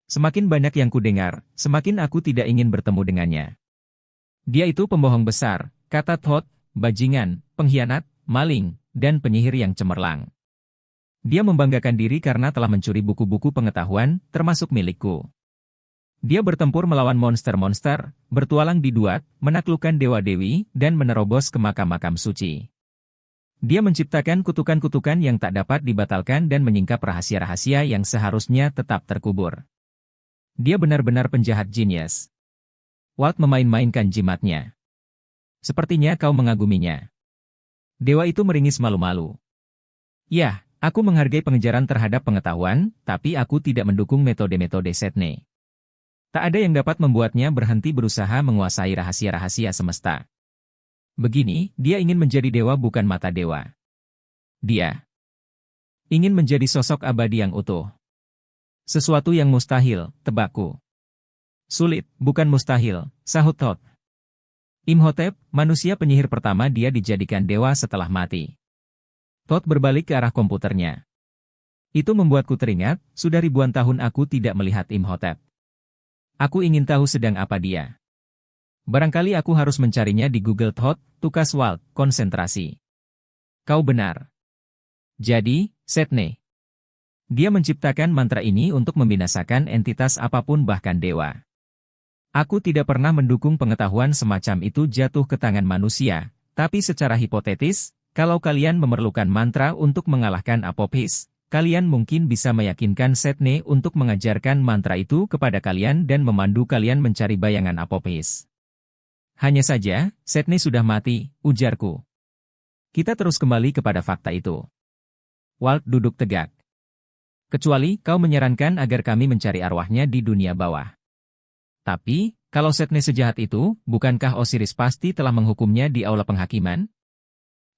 Semakin banyak yang kudengar, semakin aku tidak ingin bertemu dengannya. Dia itu pembohong besar, kata Todd, bajingan, pengkhianat, maling, dan penyihir yang cemerlang. Dia membanggakan diri karena telah mencuri buku-buku pengetahuan, termasuk milikku. Dia bertempur melawan monster-monster, bertualang di Duat, menaklukkan dewa-dewi, dan menerobos ke makam-makam suci. Dia menciptakan kutukan-kutukan yang tak dapat dibatalkan dan menyingkap rahasia-rahasia yang seharusnya tetap terkubur. Dia benar-benar penjahat jenius. Walt memain-mainkan jimatnya. Sepertinya kau mengaguminya. Dewa itu meringis malu-malu. Ya, aku menghargai pengejaran terhadap pengetahuan, tapi aku tidak mendukung metode-metode Setne. Tak ada yang dapat membuatnya berhenti berusaha menguasai rahasia-rahasia semesta. Begini, dia ingin menjadi dewa bukan mata dewa. Dia ingin menjadi sosok abadi yang utuh. Sesuatu yang mustahil, tebakku. Sulit, bukan mustahil, sahut Todd. Imhotep, manusia penyihir pertama dia dijadikan dewa setelah mati. Todd berbalik ke arah komputernya. Itu membuatku teringat, sudah ribuan tahun aku tidak melihat Imhotep. Aku ingin tahu sedang apa dia. Barangkali aku harus mencarinya di Google. Todd, tukas Walt, konsentrasi. Kau benar. Jadi, Setne. Dia menciptakan mantra ini untuk membinasakan entitas apapun bahkan dewa. Aku tidak pernah mendukung pengetahuan semacam itu jatuh ke tangan manusia, tapi secara hipotetis, kalau kalian memerlukan mantra untuk mengalahkan Apophis, kalian mungkin bisa meyakinkan Setne untuk mengajarkan mantra itu kepada kalian dan memandu kalian mencari bayangan Apophis. Hanya saja, Setne sudah mati, ujarku. Kita terus kembali kepada fakta itu. Walt duduk tegak. Kecuali kau menyarankan agar kami mencari arwahnya di dunia bawah. Tapi, kalau Setne sejahat itu, bukankah Osiris pasti telah menghukumnya di aula penghakiman?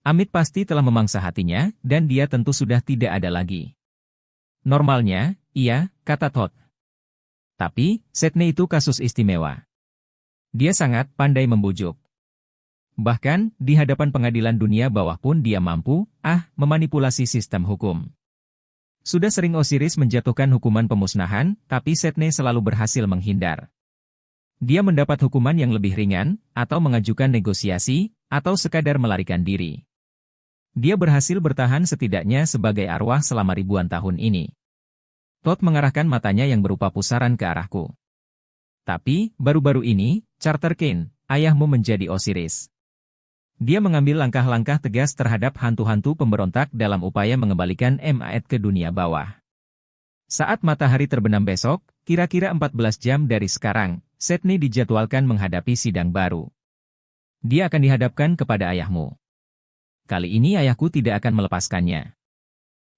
Amit pasti telah memangsa hatinya, dan dia tentu sudah tidak ada lagi. Normalnya, iya, kata Todd. Tapi, Setne itu kasus istimewa. Dia sangat pandai membujuk. Bahkan, di hadapan pengadilan dunia bawah pun dia mampu, memanipulasi sistem hukum. Sudah sering Osiris menjatuhkan hukuman pemusnahan, tapi Setne selalu berhasil menghindar. Dia mendapat hukuman yang lebih ringan, atau mengajukan negosiasi, atau sekadar melarikan diri. Dia berhasil bertahan setidaknya sebagai arwah selama ribuan tahun ini. Todd mengarahkan matanya yang berupa pusaran ke arahku. Tapi, baru-baru ini, Carter Kane, ayahmu menjadi Osiris. Dia mengambil langkah-langkah tegas terhadap hantu-hantu pemberontak dalam upaya mengembalikan Maet ke dunia bawah. Saat matahari terbenam besok, kira-kira 14 jam dari sekarang, Sydney dijadwalkan menghadapi sidang baru. Dia akan dihadapkan kepada ayahmu. Kali ini ayahku tidak akan melepaskannya.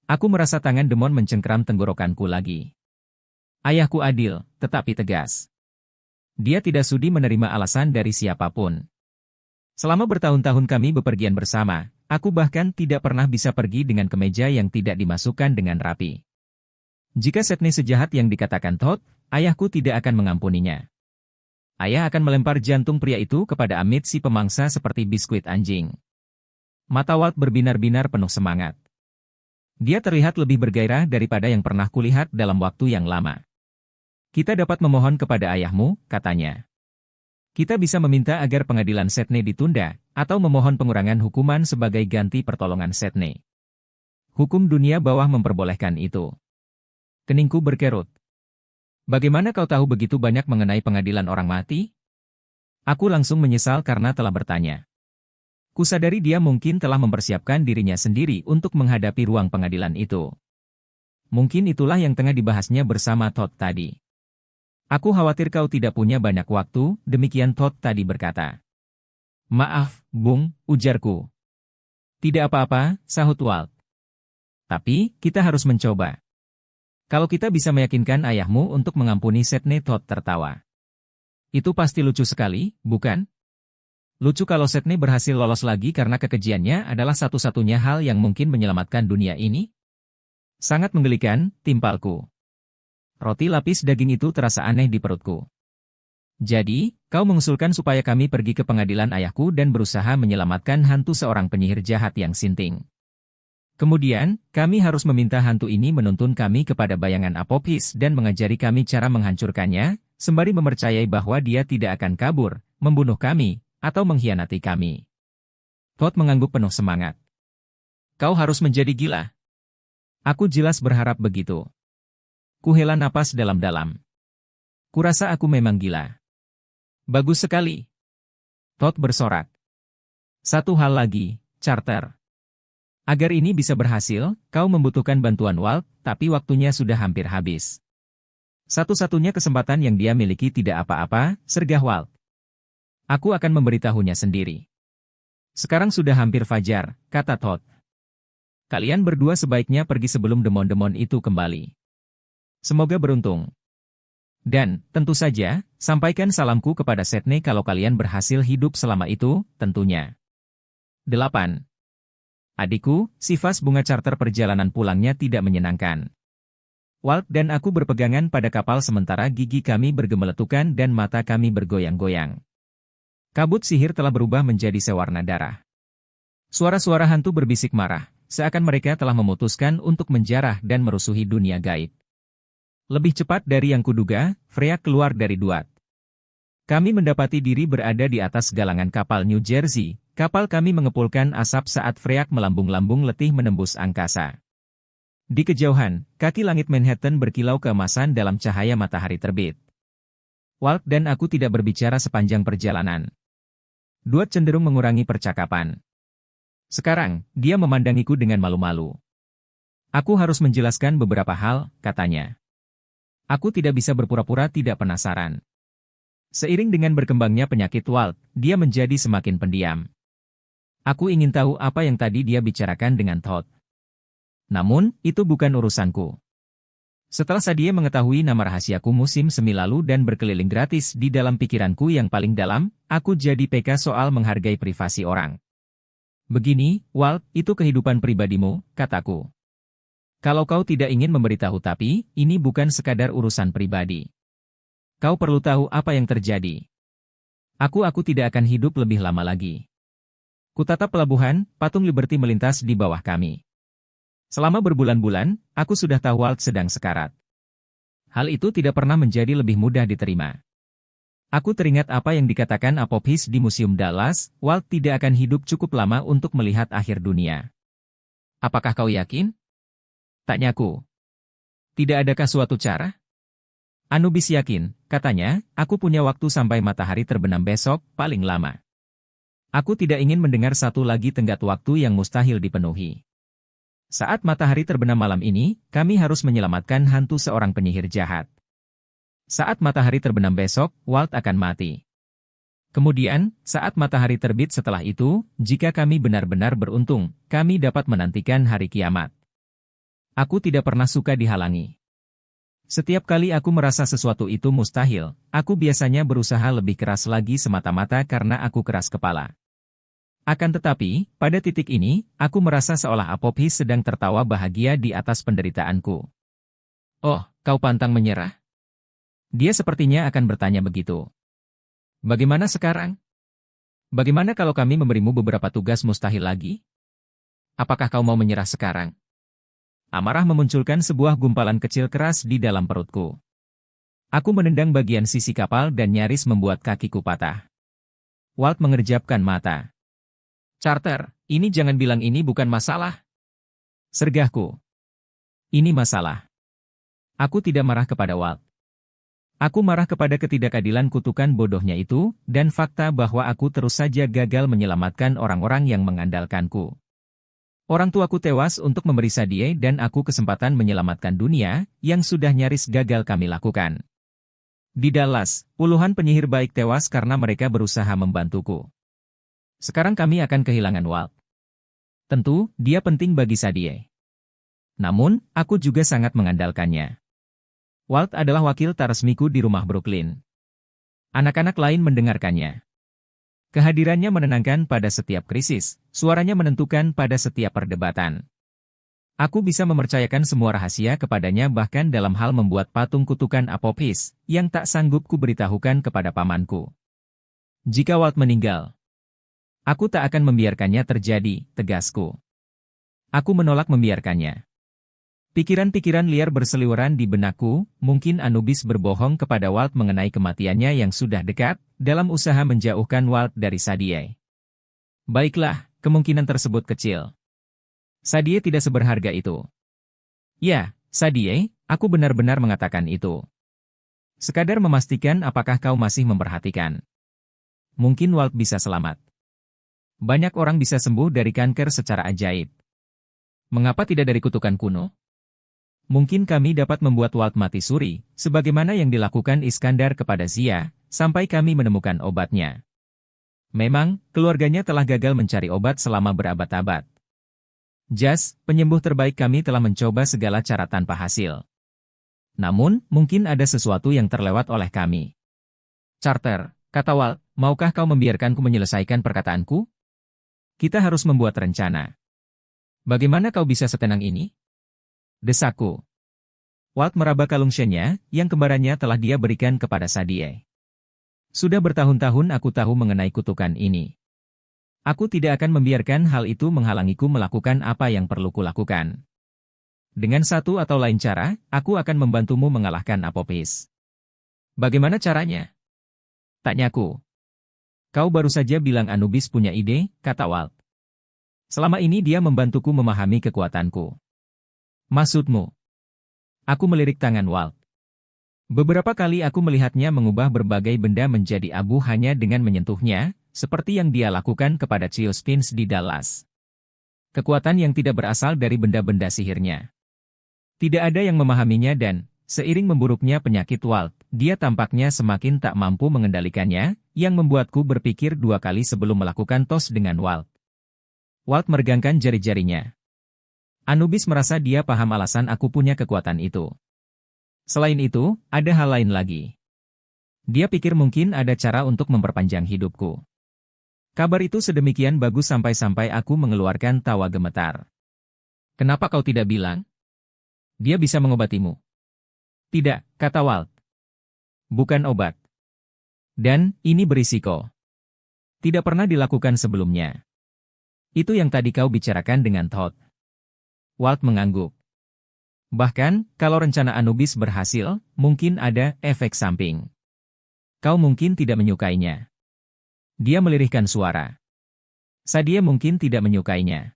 Aku merasa tangan demon mencengkeram tenggorokanku lagi. Ayahku adil, tetapi tegas. Dia tidak sudi menerima alasan dari siapapun. Selama bertahun-tahun kami bepergian bersama, aku bahkan tidak pernah bisa pergi dengan kemeja yang tidak dimasukkan dengan rapi. Jika Sydney sejahat yang dikatakan Todd, ayahku tidak akan mengampuninya. Ayah akan melempar jantung pria itu kepada Amit si pemangsa seperti biskuit anjing. Mata Walt berbinar-binar penuh semangat. Dia terlihat lebih bergairah daripada yang pernah kulihat dalam waktu yang lama. Kita dapat memohon kepada ayahmu, katanya. Kita bisa meminta agar pengadilan Sydney ditunda, atau memohon pengurangan hukuman sebagai ganti pertolongan Sydney. Hukum dunia bawah memperbolehkan itu. Keningku berkerut. Bagaimana kau tahu begitu banyak mengenai pengadilan orang mati? Aku langsung menyesal karena telah bertanya. Kusadari dia mungkin telah mempersiapkan dirinya sendiri untuk menghadapi ruang pengadilan itu. Mungkin itulah yang tengah dibahasnya bersama Todd tadi. Aku khawatir kau tidak punya banyak waktu, demikian Todd tadi berkata. Maaf, Bung, ujarku. Tidak apa-apa, sahut Walt. Tapi, kita harus mencoba. Kalau kita bisa meyakinkan ayahmu untuk mengampuni Sydney, Todd tertawa. Itu pasti lucu sekali, bukan? Lucu kalau Sydney berhasil lolos lagi karena kekejiannya adalah satu-satunya hal yang mungkin menyelamatkan dunia ini? Sangat menggelikan, timpalku. Roti lapis daging itu terasa aneh di perutku. Jadi, kau mengusulkan supaya kami pergi ke pengadilan ayahku dan berusaha menyelamatkan hantu seorang penyihir jahat yang sinting. Kemudian, kami harus meminta hantu ini menuntun kami kepada bayangan Apophis dan mengajari kami cara menghancurkannya, sembari mempercayai bahwa dia tidak akan kabur, membunuh kami, atau mengkhianati kami. Todd mengangguk penuh semangat. Kau harus menjadi gila. Aku jelas berharap begitu. Kuhela napas dalam-dalam. Kurasa aku memang gila. Bagus sekali. Todd bersorak. Satu hal lagi, Carter. Agar ini bisa berhasil, kau membutuhkan bantuan Walt, tapi waktunya sudah hampir habis. Satu-satunya kesempatan yang dia miliki tidak apa-apa, sergah Walt. Aku akan memberitahunya sendiri. Sekarang sudah hampir fajar, kata Todd. Kalian berdua sebaiknya pergi sebelum demon-demon itu kembali. Semoga beruntung. Dan, tentu saja, sampaikan salamku kepada Sydney kalau kalian berhasil hidup selama itu, tentunya. 8. Adikku, si vas bunga Carter perjalanan pulangnya tidak menyenangkan. Walt dan aku berpegangan pada kapal sementara gigi kami bergemeletukan dan mata kami bergoyang-goyang. Kabut sihir telah berubah menjadi sewarna darah. Suara-suara hantu berbisik marah, seakan mereka telah memutuskan untuk menjarah dan merusuhi dunia gaib. Lebih cepat dari yang kuduga, Freya keluar dari Duat. Kami mendapati diri berada di atas galangan kapal New Jersey. Kapal kami mengepulkan asap saat Freya melambung-lambung letih menembus angkasa. Di kejauhan, kaki langit Manhattan berkilau keemasan dalam cahaya matahari terbit. Walt dan aku tidak berbicara sepanjang perjalanan. Duat cenderung mengurangi percakapan. Sekarang, dia memandangiku dengan malu-malu. Aku harus menjelaskan beberapa hal, katanya. Aku tidak bisa berpura-pura tidak penasaran. Seiring dengan berkembangnya penyakit Walt, dia menjadi semakin pendiam. Aku ingin tahu apa yang tadi dia bicarakan dengan Todd. Namun, itu bukan urusanku. Setelah Sadie mengetahui nama rahasiaku musim semi lalu dan berkeliling gratis di dalam pikiranku yang paling dalam, aku jadi peka soal menghargai privasi orang. Begini, Walt, itu kehidupan pribadimu, kataku. Kalau kau tidak ingin memberitahu tapi, ini bukan sekadar urusan pribadi. Kau perlu tahu apa yang terjadi. Aku tidak akan hidup lebih lama lagi. Kutatap pelabuhan, patung Liberty melintas di bawah kami. Selama berbulan-bulan, aku sudah tahu Walt sedang sekarat. Hal itu tidak pernah menjadi lebih mudah diterima. Aku teringat apa yang dikatakan Apophis di Museum Dallas, Walt tidak akan hidup cukup lama untuk melihat akhir dunia. Apakah kau yakin? Tanyaku. Tidak adakah suatu cara? Anubis yakin, katanya, aku punya waktu sampai matahari terbenam besok, paling lama. Aku tidak ingin mendengar satu lagi tenggat waktu yang mustahil dipenuhi. Saat matahari terbenam malam ini, kami harus menyelamatkan hantu seorang penyihir jahat. Saat matahari terbenam besok, Walt akan mati. Kemudian, saat matahari terbit setelah itu, jika kami benar-benar beruntung, kami dapat menantikan hari kiamat. Aku tidak pernah suka dihalangi. Setiap kali aku merasa sesuatu itu mustahil, aku biasanya berusaha lebih keras lagi semata-mata karena aku keras kepala. Akan tetapi, pada titik ini, aku merasa seolah Apophis sedang tertawa bahagia di atas penderitaanku. Oh, kau pantang menyerah? Dia sepertinya akan bertanya begitu. Bagaimana sekarang? Bagaimana kalau kami memberimu beberapa tugas mustahil lagi? Apakah kau mau menyerah sekarang? Amarah memunculkan sebuah gumpalan kecil keras di dalam perutku. Aku menendang bagian sisi kapal dan nyaris membuat kakiku patah. Walt mengerjapkan mata. Carter, ini jangan bilang ini bukan masalah. Sergahku. Ini masalah. Aku tidak marah kepada Walt. Aku marah kepada ketidakadilan kutukan bodohnya itu, dan fakta bahwa aku terus saja gagal menyelamatkan orang-orang yang mengandalkanku. Orang tuaku tewas untuk memberi Sadie dan aku kesempatan menyelamatkan dunia, yang sudah nyaris gagal kami lakukan. Di Dallas, puluhan penyihir baik tewas karena mereka berusaha membantuku. Sekarang kami akan kehilangan Walt. Tentu, dia penting bagi Sadie. Namun, aku juga sangat mengandalkannya. Walt adalah wakil tak resmiku di rumah Brooklyn. Anak-anak lain mendengarkannya. Kehadirannya menenangkan pada setiap krisis, suaranya menentukan pada setiap perdebatan. Aku bisa mempercayakan semua rahasia kepadanya bahkan dalam hal membuat patung kutukan Apophis, yang tak sanggup kuberitahukan kepada pamanku. Jika Walt meninggal, aku tak akan membiarkannya terjadi, tegasku. Aku menolak membiarkannya. Pikiran-pikiran liar berseliweran di benakku, mungkin Anubis berbohong kepada Walt mengenai kematiannya yang sudah dekat, dalam usaha menjauhkan Walt dari Sadie. Baiklah, kemungkinan tersebut kecil. Sadie tidak seberharga itu. Ya, Sadie, aku benar-benar mengatakan itu. Sekadar memastikan apakah kau masih memperhatikan. Mungkin Walt bisa selamat. Banyak orang bisa sembuh dari kanker secara ajaib. Mengapa tidak dari kutukan kuno? Mungkin kami dapat membuat Walt mati suri, sebagaimana yang dilakukan Iskandar kepada Zia, sampai kami menemukan obatnya. Memang, keluarganya telah gagal mencari obat selama berabad-abad. Jas, penyembuh terbaik kami telah mencoba segala cara tanpa hasil. Namun, mungkin ada sesuatu yang terlewat oleh kami. Carter, kata Walt, maukah kau membiarkanku menyelesaikan perkataanku? Kita harus membuat rencana. Bagaimana kau bisa setenang ini? Desaku. Walt meraba kalung Shenya, yang kembarannya telah dia berikan kepada Sadie. Sudah bertahun-tahun aku tahu mengenai kutukan ini. Aku tidak akan membiarkan hal itu menghalangiku melakukan apa yang perlu kulakukan. Dengan satu atau lain cara, aku akan membantumu mengalahkan Apophis. Bagaimana caranya? Tanyaku. Kau baru saja bilang Anubis punya ide, kata Walt. Selama ini dia membantuku memahami kekuatanku. Maksudmu? Aku melirik tangan Walt. Beberapa kali aku melihatnya mengubah berbagai benda menjadi abu hanya dengan menyentuhnya, seperti yang dia lakukan kepada Sphinx di Dallas. Kekuatan yang tidak berasal dari benda-benda sihirnya. Tidak ada yang memahaminya dan, seiring memburuknya penyakit Walt, dia tampaknya semakin tak mampu mengendalikannya, yang membuatku berpikir dua kali sebelum melakukan tos dengan Walt. Walt meregangkan jari-jarinya. Anubis merasa dia paham alasan aku punya kekuatan itu. Selain itu, ada hal lain lagi. Dia pikir mungkin ada cara untuk memperpanjang hidupku. Kabar itu sedemikian bagus sampai-sampai aku mengeluarkan tawa gemetar. Kenapa kau tidak bilang? Dia bisa mengobatimu. Tidak, kata Walt. Bukan obat. Dan, ini berisiko. Tidak pernah dilakukan sebelumnya. Itu yang tadi kau bicarakan dengan Todd. Walt mengangguk. Bahkan, kalau rencana Anubis berhasil, mungkin ada efek samping. Kau mungkin tidak menyukainya. Dia melirihkan suara. Sadie mungkin tidak menyukainya.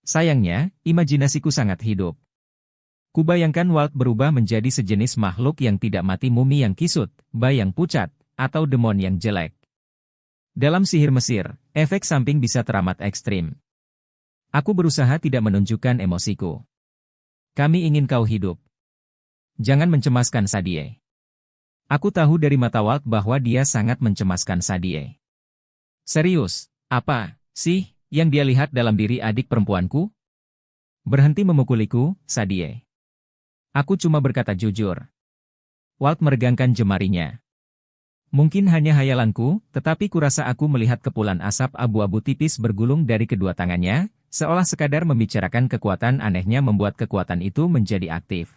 Sayangnya, imajinasiku sangat hidup. Kubayangkan Walt berubah menjadi sejenis makhluk yang tidak mati, mumi yang kisut, bayang pucat, atau demon yang jelek. Dalam sihir Mesir, efek samping bisa teramat ekstrim. Aku berusaha tidak menunjukkan emosiku. Kami ingin kau hidup. Jangan mencemaskan Sadie. Aku tahu dari mata Walt bahwa dia sangat mencemaskan Sadie. Serius, apa sih yang dia lihat dalam diri adik perempuanku? Berhenti memukuliku, Sadie. Aku cuma berkata jujur. Walt meregangkan jemarinya. Mungkin hanya hayalanku, tetapi kurasa aku melihat kepulan asap abu-abu tipis bergulung dari kedua tangannya, seolah sekadar membicarakan kekuatan anehnya membuat kekuatan itu menjadi aktif.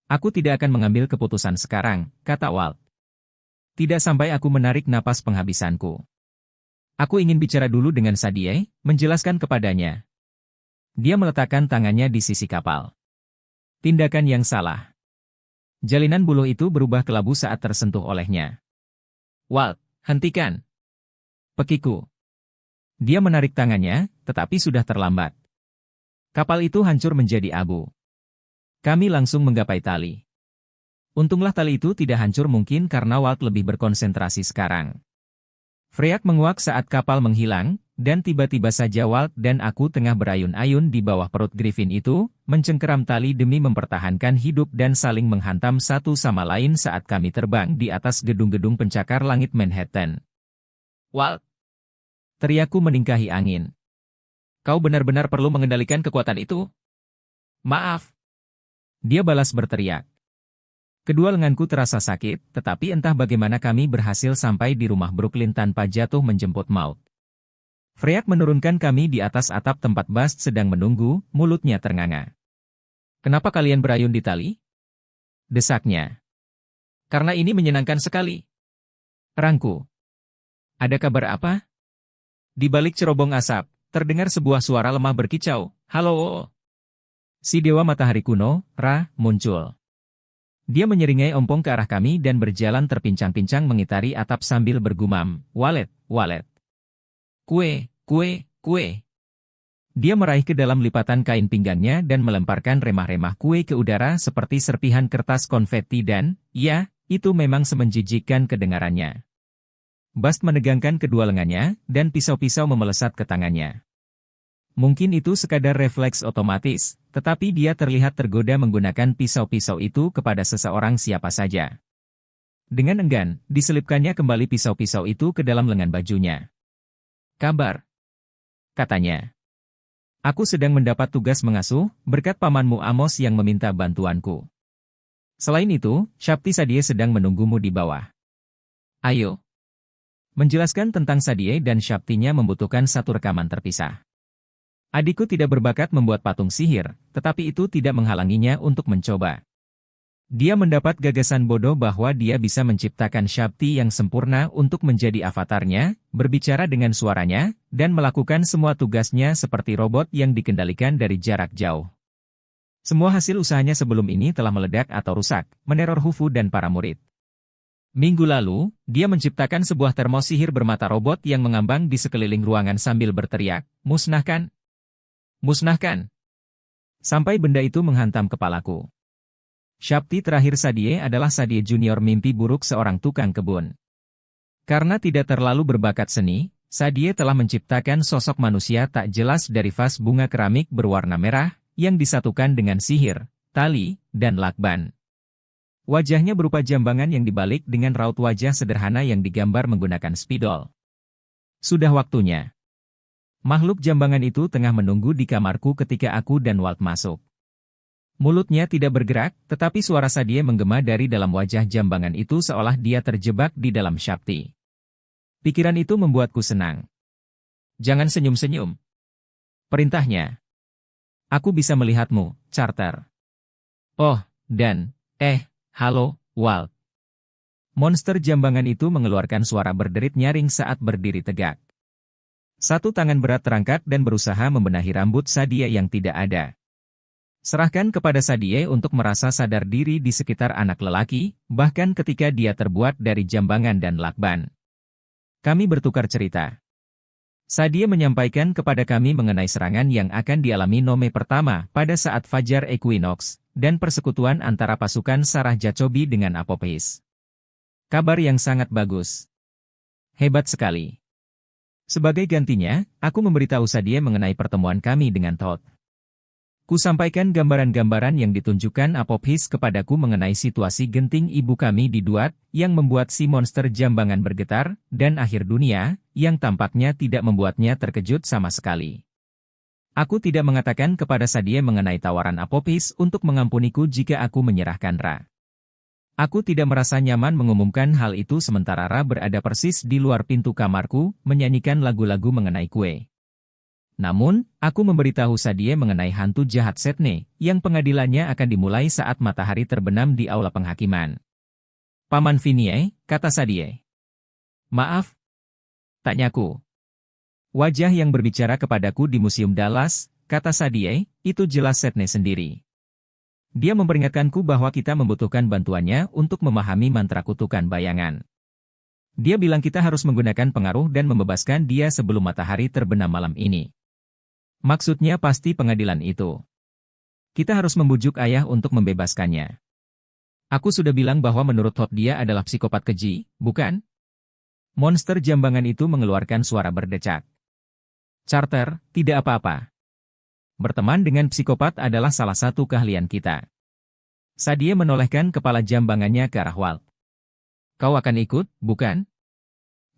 Aku tidak akan mengambil keputusan sekarang, kata Walt. Tidak sampai aku menarik napas penghabisanku. Aku ingin bicara dulu dengan Sadie, menjelaskan kepadanya. Dia meletakkan tangannya di sisi kapal. Tindakan yang salah. Jalinan buluh itu berubah kelabu saat tersentuh olehnya. Walt, hentikan. Pekiku. Dia menarik tangannya, tetapi sudah terlambat. Kapal itu hancur menjadi abu. Kami langsung menggapai tali. Untunglah tali itu tidak hancur mungkin karena Walt lebih berkonsentrasi sekarang. Freyak menguak saat kapal menghilang, dan tiba-tiba saja Walt dan aku tengah berayun-ayun di bawah perut Griffin itu, mencengkeram tali demi mempertahankan hidup dan saling menghantam satu sama lain saat kami terbang di atas gedung-gedung pencakar langit Manhattan. Walt! Teriakku meningkahi angin. Kau benar-benar perlu mengendalikan kekuatan itu? Maaf. Dia balas berteriak. Kedua lenganku terasa sakit, tetapi entah bagaimana kami berhasil sampai di rumah Brooklyn tanpa jatuh menjemput maut. Freyak menurunkan kami di atas atap tempat Bast sedang menunggu, mulutnya ternganga. Kenapa kalian berayun di tali? Desaknya. Karena ini menyenangkan sekali. Rangku. Ada kabar apa? Di balik cerobong asap, terdengar sebuah suara lemah berkicau. Halo. Si dewa matahari kuno, Ra, muncul. Dia menyeringai ompong ke arah kami dan berjalan terpincang-pincang mengitari atap sambil bergumam, walet, walet. Kue, kue, kue. Dia meraih ke dalam lipatan kain pinggangnya dan melemparkan remah-remah kue ke udara seperti serpihan kertas konfeti dan, ya, itu memang semenjijikkan kedengarannya. Bast menegangkan kedua lengannya, dan pisau-pisau memelesat ke tangannya. Mungkin itu sekadar refleks otomatis, tetapi dia terlihat tergoda menggunakan pisau-pisau itu kepada seseorang siapa saja. Dengan enggan, diselipkannya kembali pisau-pisau itu ke dalam lengan bajunya. Kabar, katanya. Aku sedang mendapat tugas mengasuh, berkat pamanmu Amos yang meminta bantuanku. Selain itu, Shakti Sadie sedang menunggumu di bawah. Ayo. Menjelaskan tentang Sadie dan Shaktinya membutuhkan satu rekaman terpisah. Adikku tidak berbakat membuat patung sihir, tetapi itu tidak menghalanginya untuk mencoba. Dia mendapat gagasan bodoh bahwa dia bisa menciptakan Shakti yang sempurna untuk menjadi avatarnya, berbicara dengan suaranya, dan melakukan semua tugasnya seperti robot yang dikendalikan dari jarak jauh. Semua hasil usahanya sebelum ini telah meledak atau rusak, meneror Hufu dan para murid. Minggu lalu, dia menciptakan sebuah termos sihir bermata robot yang mengambang di sekeliling ruangan sambil berteriak, musnahkan! Musnahkan! Sampai benda itu menghantam kepalaku. Shakti terakhir Sadie adalah Sadie Junior mimpi buruk seorang tukang kebun. Karena tidak terlalu berbakat seni, Sadie telah menciptakan sosok manusia tak jelas dari vas bunga keramik berwarna merah, yang disatukan dengan sihir, tali, dan lakban. Wajahnya berupa jambangan yang dibalik dengan raut wajah sederhana yang digambar menggunakan spidol. Sudah waktunya. Makhluk jambangan itu tengah menunggu di kamarku ketika aku dan Walt masuk. Mulutnya tidak bergerak, tetapi suara Sadie menggema dari dalam wajah jambangan itu seolah dia terjebak di dalam Shakti. Pikiran itu membuatku senang. Jangan senyum-senyum. Perintahnya. Aku bisa melihatmu, Charter. Oh, dan, halo, Walt. Monster jambangan itu mengeluarkan suara berderit nyaring saat berdiri tegak. Satu tangan berat terangkat dan berusaha membenahi rambut Sadie yang tidak ada. Serahkan kepada Sadie untuk merasa sadar diri di sekitar anak lelaki, bahkan ketika dia terbuat dari jambangan dan lakban. Kami bertukar cerita. Sadie menyampaikan kepada kami mengenai serangan yang akan dialami Nome pertama pada saat Fajar Equinox, dan persekutuan antara pasukan Sarah Jacobi dengan Apophis. Kabar yang sangat bagus. Hebat sekali. Sebagai gantinya, aku memberitahu Sadie mengenai pertemuan kami dengan Todd. Ku sampaikan gambaran-gambaran yang ditunjukkan Apophis kepadaku mengenai situasi genting ibu kami di Duat, yang membuat si monster jambangan bergetar, dan akhir dunia, yang tampaknya tidak membuatnya terkejut sama sekali. Aku tidak mengatakan kepada Sadie mengenai tawaran Apophis untuk mengampuniku jika aku menyerahkan Ra. Aku tidak merasa nyaman mengumumkan hal itu sementara Ra berada persis di luar pintu kamarku, menyanyikan lagu-lagu mengenai kue. Namun, aku memberitahu Sadie mengenai hantu jahat Setne, yang pengadilannya akan dimulai saat matahari terbenam di aula penghakiman. Paman Vinie, kata Sadie. Maaf, tanyaku. Wajah yang berbicara kepadaku di Museum Dallas, kata Sadie, itu jelas Setne sendiri. Dia memperingatkanku bahwa kita membutuhkan bantuannya untuk memahami mantra kutukan bayangan. Dia bilang kita harus menggunakan pengaruh dan membebaskan dia sebelum matahari terbenam malam ini. Maksudnya pasti pengadilan itu. Kita harus membujuk ayah untuk membebaskannya. Aku sudah bilang bahwa menurut Hop dia adalah psikopat keji, bukan? Monster jambangan itu mengeluarkan suara berdecak. Carter, tidak apa-apa. Berteman dengan psikopat adalah salah satu keahlian kita. Sadie menolehkan kepala jambangannya ke arah Walt. Kau akan ikut, bukan?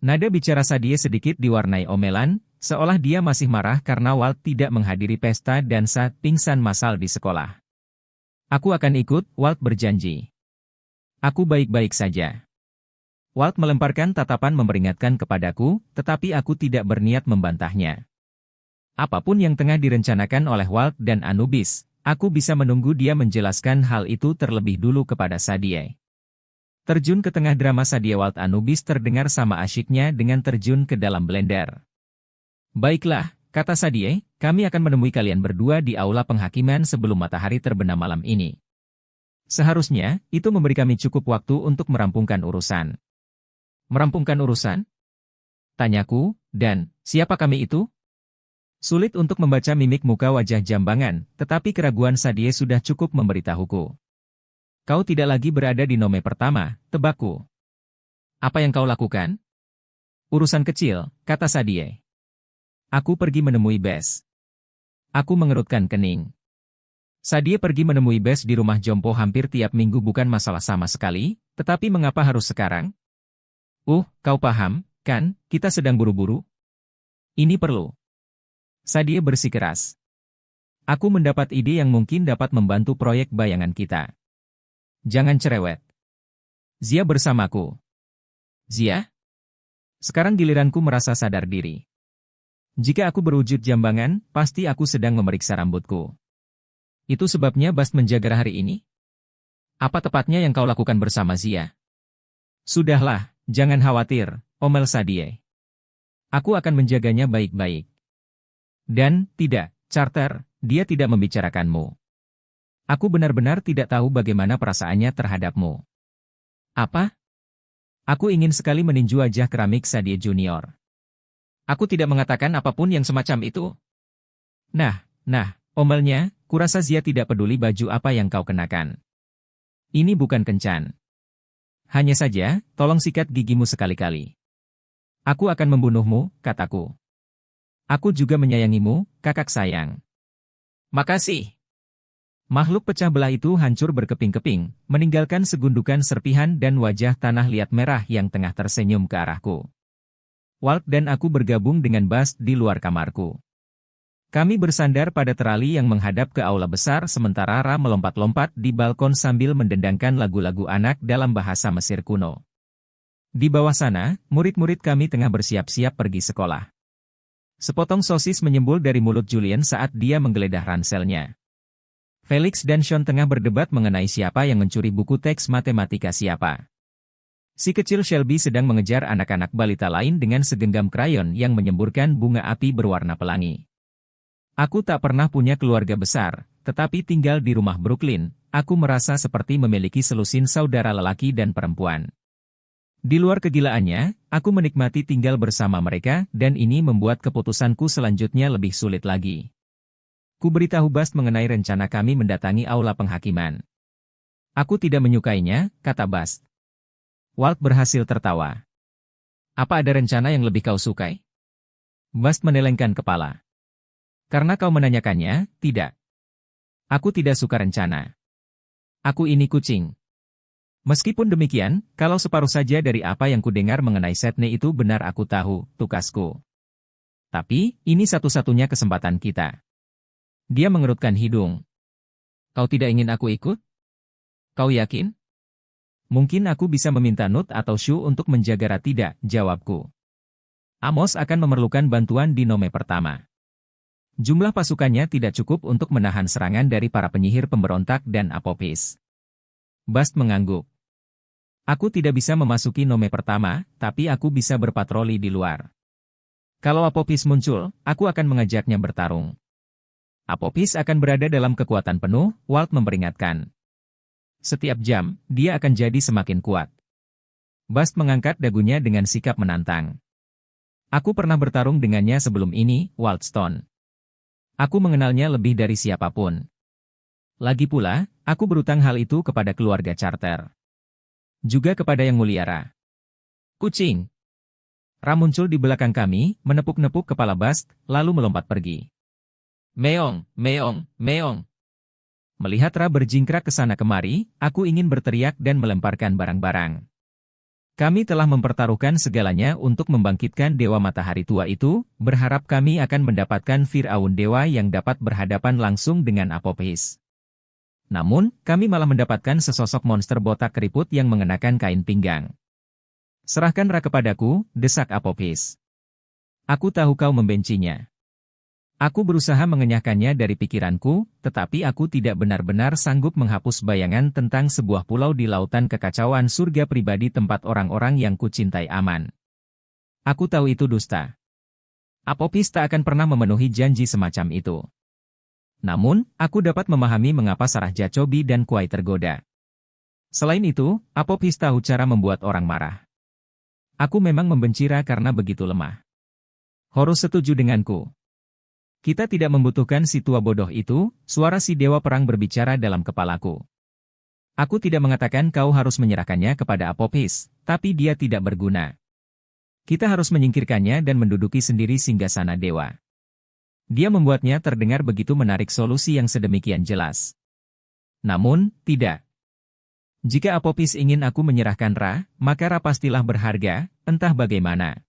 Nada bicara Sadie sedikit diwarnai omelan, seolah dia masih marah karena Walt tidak menghadiri pesta dansa pingsan massal di sekolah. Aku akan ikut, Walt berjanji. Aku baik-baik saja. Walt melemparkan tatapan memperingatkan kepadaku, tetapi aku tidak berniat membantahnya. Apapun yang tengah direncanakan oleh Walt dan Anubis, aku bisa menunggu dia menjelaskan hal itu terlebih dulu kepada Sadie. Terjun ke tengah drama Sadie Walt Anubis terdengar sama asyiknya dengan terjun ke dalam blender. Baiklah, kata Sadie, kami akan menemui kalian berdua di aula penghakiman sebelum matahari terbenam malam ini. Seharusnya, itu memberi kami cukup waktu untuk merampungkan urusan. Merampungkan urusan? Tanyaku, dan, siapa kami itu? Sulit untuk membaca mimik muka wajah jambangan, tetapi keraguan Sadie sudah cukup memberitahuku. Kau tidak lagi berada di nome pertama, tebakku. Apa yang kau lakukan? Urusan kecil, kata Sadie. Aku pergi menemui Bess. Aku mengerutkan kening. Sadie pergi menemui Bess di rumah Jompo hampir tiap minggu bukan masalah sama sekali, tetapi mengapa harus sekarang? Kau paham, kan, kita sedang buru-buru? Ini perlu. Sadie bersikeras. Aku mendapat ide yang mungkin dapat membantu proyek bayangan kita. Jangan cerewet. Zia bersamaku. Zia? Sekarang giliranku merasa sadar diri. Jika aku berwujud jambangan, pasti aku sedang memeriksa rambutku. Itu sebabnya Bast menjaga hari ini? Apa tepatnya yang kau lakukan bersama Zia? Sudahlah, jangan khawatir, omel Sadie. Aku akan menjaganya baik-baik. Dan, tidak, Carter, dia tidak membicarakanmu. Aku benar-benar tidak tahu bagaimana perasaannya terhadapmu. Apa? Aku ingin sekali meninju wajah keramik Sadie Junior. Aku tidak mengatakan apapun yang semacam itu. Nah, omelnya, kurasa Zia tidak peduli baju apa yang kau kenakan. Ini bukan kencan. Hanya saja, tolong sikat gigimu sekali-kali. Aku akan membunuhmu, kataku. Aku juga menyayangimu, kakak sayang. Makasih. Makhluk pecah belah itu hancur berkeping-keping, meninggalkan segundukan serpihan dan wajah tanah liat merah yang tengah tersenyum ke arahku. Walt dan aku bergabung dengan Bast di luar kamarku. Kami bersandar pada terali yang menghadap ke aula besar sementara Ra melompat-lompat di balkon sambil mendendangkan lagu-lagu anak dalam bahasa Mesir kuno. Di bawah sana, murid-murid kami tengah bersiap-siap pergi sekolah. Sepotong sosis menyembul dari mulut Julian saat dia menggeledah ranselnya. Felix dan Sean tengah berdebat mengenai siapa yang mencuri buku teks matematika siapa. Si kecil Shelby sedang mengejar anak-anak balita lain dengan segenggam krayon yang menyemburkan bunga api berwarna pelangi. Aku tak pernah punya keluarga besar, tetapi tinggal di rumah Brooklyn, aku merasa seperti memiliki selusin saudara lelaki dan perempuan. Di luar kegilaannya, aku menikmati tinggal bersama mereka dan ini membuat keputusanku selanjutnya lebih sulit lagi. Ku beritahu Bast mengenai rencana kami mendatangi aula penghakiman. Aku tidak menyukainya, kata Bast. Walt berhasil tertawa. Apa ada rencana yang lebih kau sukai? Bast menelengkan kepala. Karena kau menanyakannya, tidak. Aku tidak suka rencana. Aku ini kucing. Meskipun demikian, kalau separuh saja dari apa yang kudengar mengenai Sydney itu benar aku tahu, tukasku. Tapi, ini satu-satunya kesempatan kita. Dia mengerutkan hidung. Kau tidak ingin aku ikut? Kau yakin? Mungkin aku bisa meminta Nut atau Shu untuk menjaga Ra. Tidak, jawabku. Amos akan memerlukan bantuan di Nome pertama. Jumlah pasukannya tidak cukup untuk menahan serangan dari para penyihir pemberontak dan Apopis. Bast mengangguk. Aku tidak bisa memasuki Nome pertama, tapi aku bisa berpatroli di luar. Kalau Apopis muncul, aku akan mengajaknya bertarung. Apopis akan berada dalam kekuatan penuh, Walt memperingatkan. Setiap jam, dia akan jadi semakin kuat. Bast mengangkat dagunya dengan sikap menantang. Aku pernah bertarung dengannya sebelum ini, Walt Stone. Aku mengenalnya lebih dari siapapun. Lagi pula, aku berutang hal itu kepada keluarga Carter. Juga kepada Yang Mulia Ra. Kucing! Ra muncul di belakang kami, menepuk-nepuk kepala Bast, lalu melompat pergi. Meong, meong, meong. Melihat Ra berjingkrak ke sana kemari, aku ingin berteriak dan melemparkan barang-barang. Kami telah mempertaruhkan segalanya untuk membangkitkan Dewa Matahari Tua itu, berharap kami akan mendapatkan Firaun Dewa yang dapat berhadapan langsung dengan Apopis. Namun, kami malah mendapatkan sesosok monster botak keriput yang mengenakan kain pinggang. Serahkan Ra kepadaku, desak Apopis. Aku tahu kau membencinya. Aku berusaha mengenyahkannya dari pikiranku, tetapi aku tidak benar-benar sanggup menghapus bayangan tentang sebuah pulau di lautan kekacauan surga pribadi tempat orang-orang yang kucintai aman. Aku tahu itu dusta. Apopis tak akan pernah memenuhi janji semacam itu. Namun, aku dapat memahami mengapa Sarah Jacobi dan Kuai tergoda. Selain itu, Apopis tahu cara membuat orang marah. Aku memang membenci Ra karena begitu lemah. Horus setuju denganku. Kita tidak membutuhkan si tua bodoh itu, suara si dewa perang berbicara dalam kepalaku. Aku tidak mengatakan kau harus menyerahkannya kepada Apopis, tapi dia tidak berguna. Kita harus menyingkirkannya dan menduduki sendiri singgasana dewa. Dia membuatnya terdengar begitu menarik solusi yang sedemikian jelas. Namun, tidak. Jika Apopis ingin aku menyerahkan Ra, maka Ra pastilah berharga, entah bagaimana.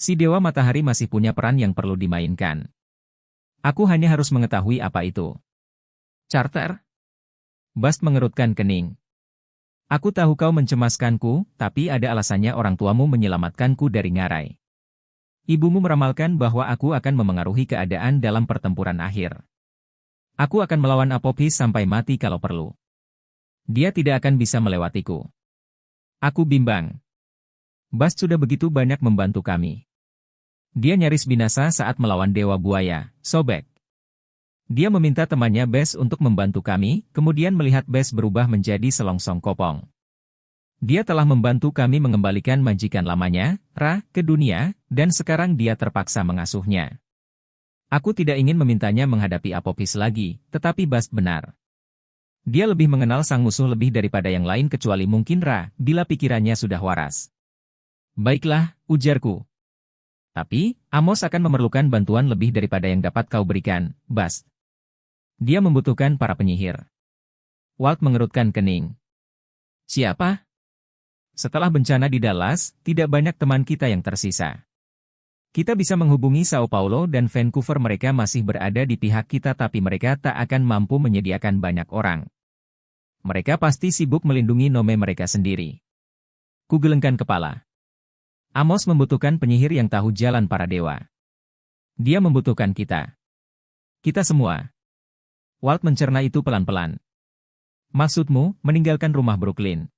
Si Dewa Matahari masih punya peran yang perlu dimainkan. Aku hanya harus mengetahui apa itu. Carter? Bast mengerutkan kening. Aku tahu kau mencemaskanku, tapi ada alasannya orang tuamu menyelamatkanku dari ngarai. Ibumu meramalkan bahwa aku akan memengaruhi keadaan dalam pertempuran akhir. Aku akan melawan Apopis sampai mati kalau perlu. Dia tidak akan bisa melewatiku. Aku bimbang. Bast sudah begitu banyak membantu kami. Dia nyaris binasa saat melawan Dewa Buaya, Sobek. Dia meminta temannya Bes untuk membantu kami, kemudian melihat Bes berubah menjadi selongsong kopong. Dia telah membantu kami mengembalikan majikan lamanya, Ra, ke dunia, dan sekarang dia terpaksa mengasuhnya. Aku tidak ingin memintanya menghadapi Apopis lagi, tetapi Bast benar. Dia lebih mengenal sang musuh lebih daripada yang lain kecuali mungkin Ra, bila pikirannya sudah waras. Baiklah, ujarku. Tapi, Amos akan memerlukan bantuan lebih daripada yang dapat kau berikan, Bast. Dia membutuhkan para penyihir. Walt mengerutkan kening. Siapa? Setelah bencana di Dallas, tidak banyak teman kita yang tersisa. Kita bisa menghubungi Sao Paulo dan Vancouver, mereka masih berada di pihak kita tapi mereka tak akan mampu menyediakan banyak orang. Mereka pasti sibuk melindungi Nome mereka sendiri. Kugelengkan kepala. Amos membutuhkan penyihir yang tahu jalan para dewa. Dia membutuhkan kita. Kita semua. Walt mencerna itu pelan-pelan. Maksudmu, meninggalkan rumah Brooklyn?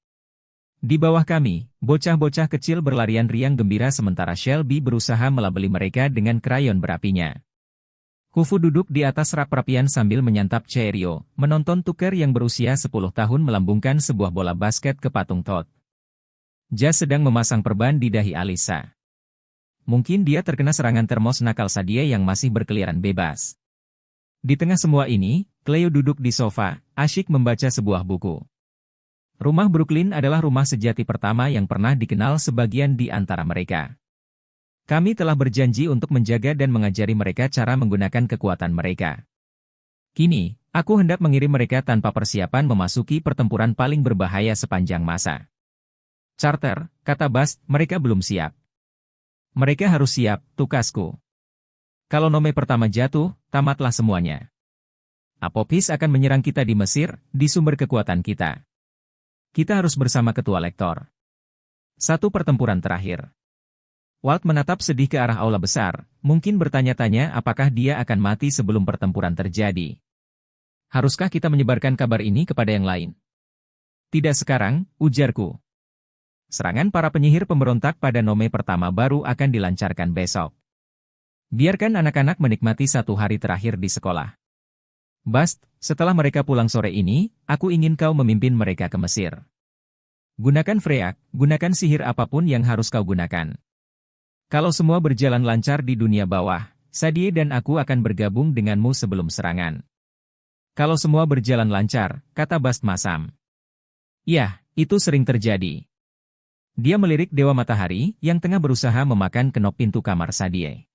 Di bawah kami, bocah-bocah kecil berlarian riang gembira sementara Shelby berusaha melabeli mereka dengan krayon berapinya. Khufu duduk di atas rak perapian sambil menyantap Cheerio, menonton Tucker yang berusia 10 tahun melambungkan sebuah bola basket ke patung Todd. Jazz sedang memasang perban di dahi Alisa. Mungkin dia terkena serangan termos nakal Sadia yang masih berkeliaran bebas. Di tengah semua ini, Cleo duduk di sofa, asyik membaca sebuah buku. Rumah Brooklyn adalah rumah sejati pertama yang pernah dikenal sebagian di antara mereka. Kami telah berjanji untuk menjaga dan mengajari mereka cara menggunakan kekuatan mereka. Kini, aku hendak mengirim mereka tanpa persiapan memasuki pertempuran paling berbahaya sepanjang masa. Carter, kata Bast, mereka belum siap. Mereka harus siap, tukasku. Kalau nome pertama jatuh, tamatlah semuanya. Apophis akan menyerang kita di Mesir, di sumber kekuatan kita. Kita harus bersama ketua lektor. Satu pertempuran terakhir. Walt menatap sedih ke arah aula besar, mungkin bertanya-tanya apakah dia akan mati sebelum pertempuran terjadi. Haruskah kita menyebarkan kabar ini kepada yang lain? Tidak sekarang, ujarku. Serangan para penyihir pemberontak pada nome pertama baru akan dilancarkan besok. Biarkan anak-anak menikmati satu hari terakhir di sekolah. Bast, setelah mereka pulang sore ini, aku ingin kau memimpin mereka ke Mesir. Gunakan Freyak, gunakan sihir apapun yang harus kau gunakan. Kalau semua berjalan lancar di dunia bawah, Sadie dan aku akan bergabung denganmu sebelum serangan. Kalau semua berjalan lancar, kata Bast masam. Ya, itu sering terjadi. Dia melirik Dewa Matahari yang tengah berusaha memakan kenop pintu kamar Sadie.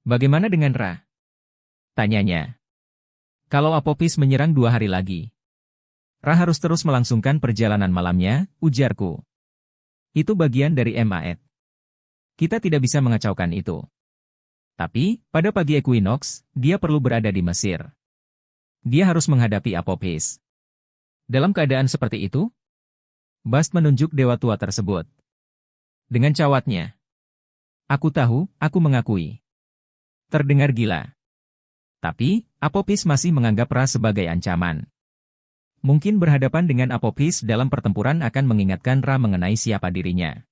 Bagaimana dengan Ra? Tanyanya. Kalau Apophis menyerang 2 hari lagi. Ra harus terus melangsungkan perjalanan malamnya, ujarku. Itu bagian dari Maed. Kita tidak bisa mengacaukan itu. Tapi, pada pagi Equinox, dia perlu berada di Mesir. Dia harus menghadapi Apophis. Dalam keadaan seperti itu, Bast menunjuk dewa tua tersebut. Dengan cawatnya. Aku tahu, aku mengakui. Terdengar gila. Tapi, Apophis masih menganggap Ra sebagai ancaman. Mungkin berhadapan dengan Apophis dalam pertempuran akan mengingatkan Ra mengenai siapa dirinya.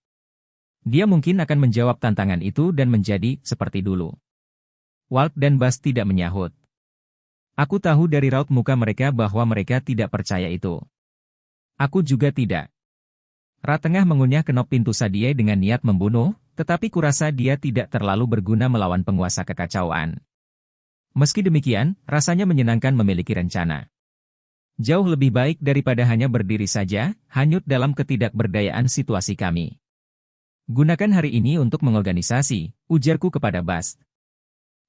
Dia mungkin akan menjawab tantangan itu dan menjadi seperti dulu. Walt dan Bast tidak menyahut. Aku tahu dari raut muka mereka bahwa mereka tidak percaya itu. Aku juga tidak. Ra tengah mengunyah kenop pintu Sadie dengan niat membunuh, tetapi kurasa dia tidak terlalu berguna melawan penguasa kekacauan. Meski demikian, rasanya menyenangkan memiliki rencana. Jauh lebih baik daripada hanya berdiri saja, hanyut dalam ketidakberdayaan situasi kami. Gunakan hari ini untuk mengorganisasi, ujarku kepada Bast.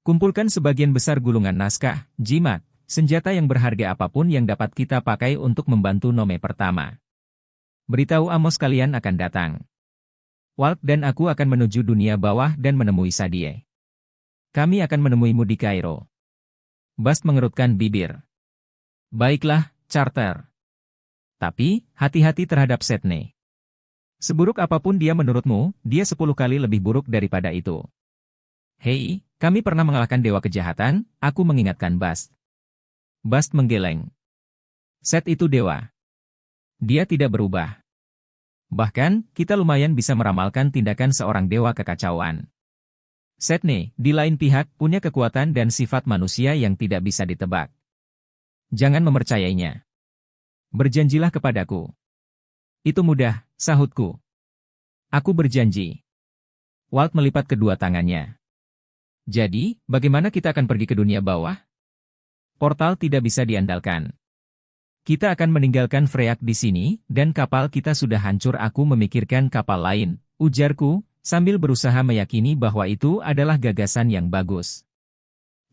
Kumpulkan sebagian besar gulungan naskah, jimat, senjata yang berharga apapun yang dapat kita pakai untuk membantu nome pertama. Beritahu Amos kalian akan datang. Walt dan aku akan menuju dunia bawah dan menemui Sadie. Kami akan menemuimu di Kairo. Bast mengerutkan bibir. Baiklah, Carter. Tapi, hati-hati terhadap Sydney. Seburuk apapun dia menurutmu, dia 10 kali lebih buruk daripada itu. Hei, kami pernah mengalahkan dewa kejahatan, aku mengingatkan Bast. Bast menggeleng. Set itu dewa. Dia tidak berubah. Bahkan, kita lumayan bisa meramalkan tindakan seorang dewa kekacauan. Sydney, di lain pihak, punya kekuatan dan sifat manusia yang tidak bisa ditebak. Jangan mempercayainya. Berjanjilah kepadaku. Itu mudah, sahutku. Aku berjanji. Walt melipat kedua tangannya. Jadi, bagaimana kita akan pergi ke dunia bawah? Portal tidak bisa diandalkan. Kita akan meninggalkan Freyak di sini, dan kapal kita sudah hancur. Aku memikirkan kapal lain, ujarku, sambil berusaha meyakini bahwa itu adalah gagasan yang bagus.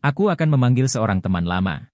Aku akan memanggil seorang teman lama.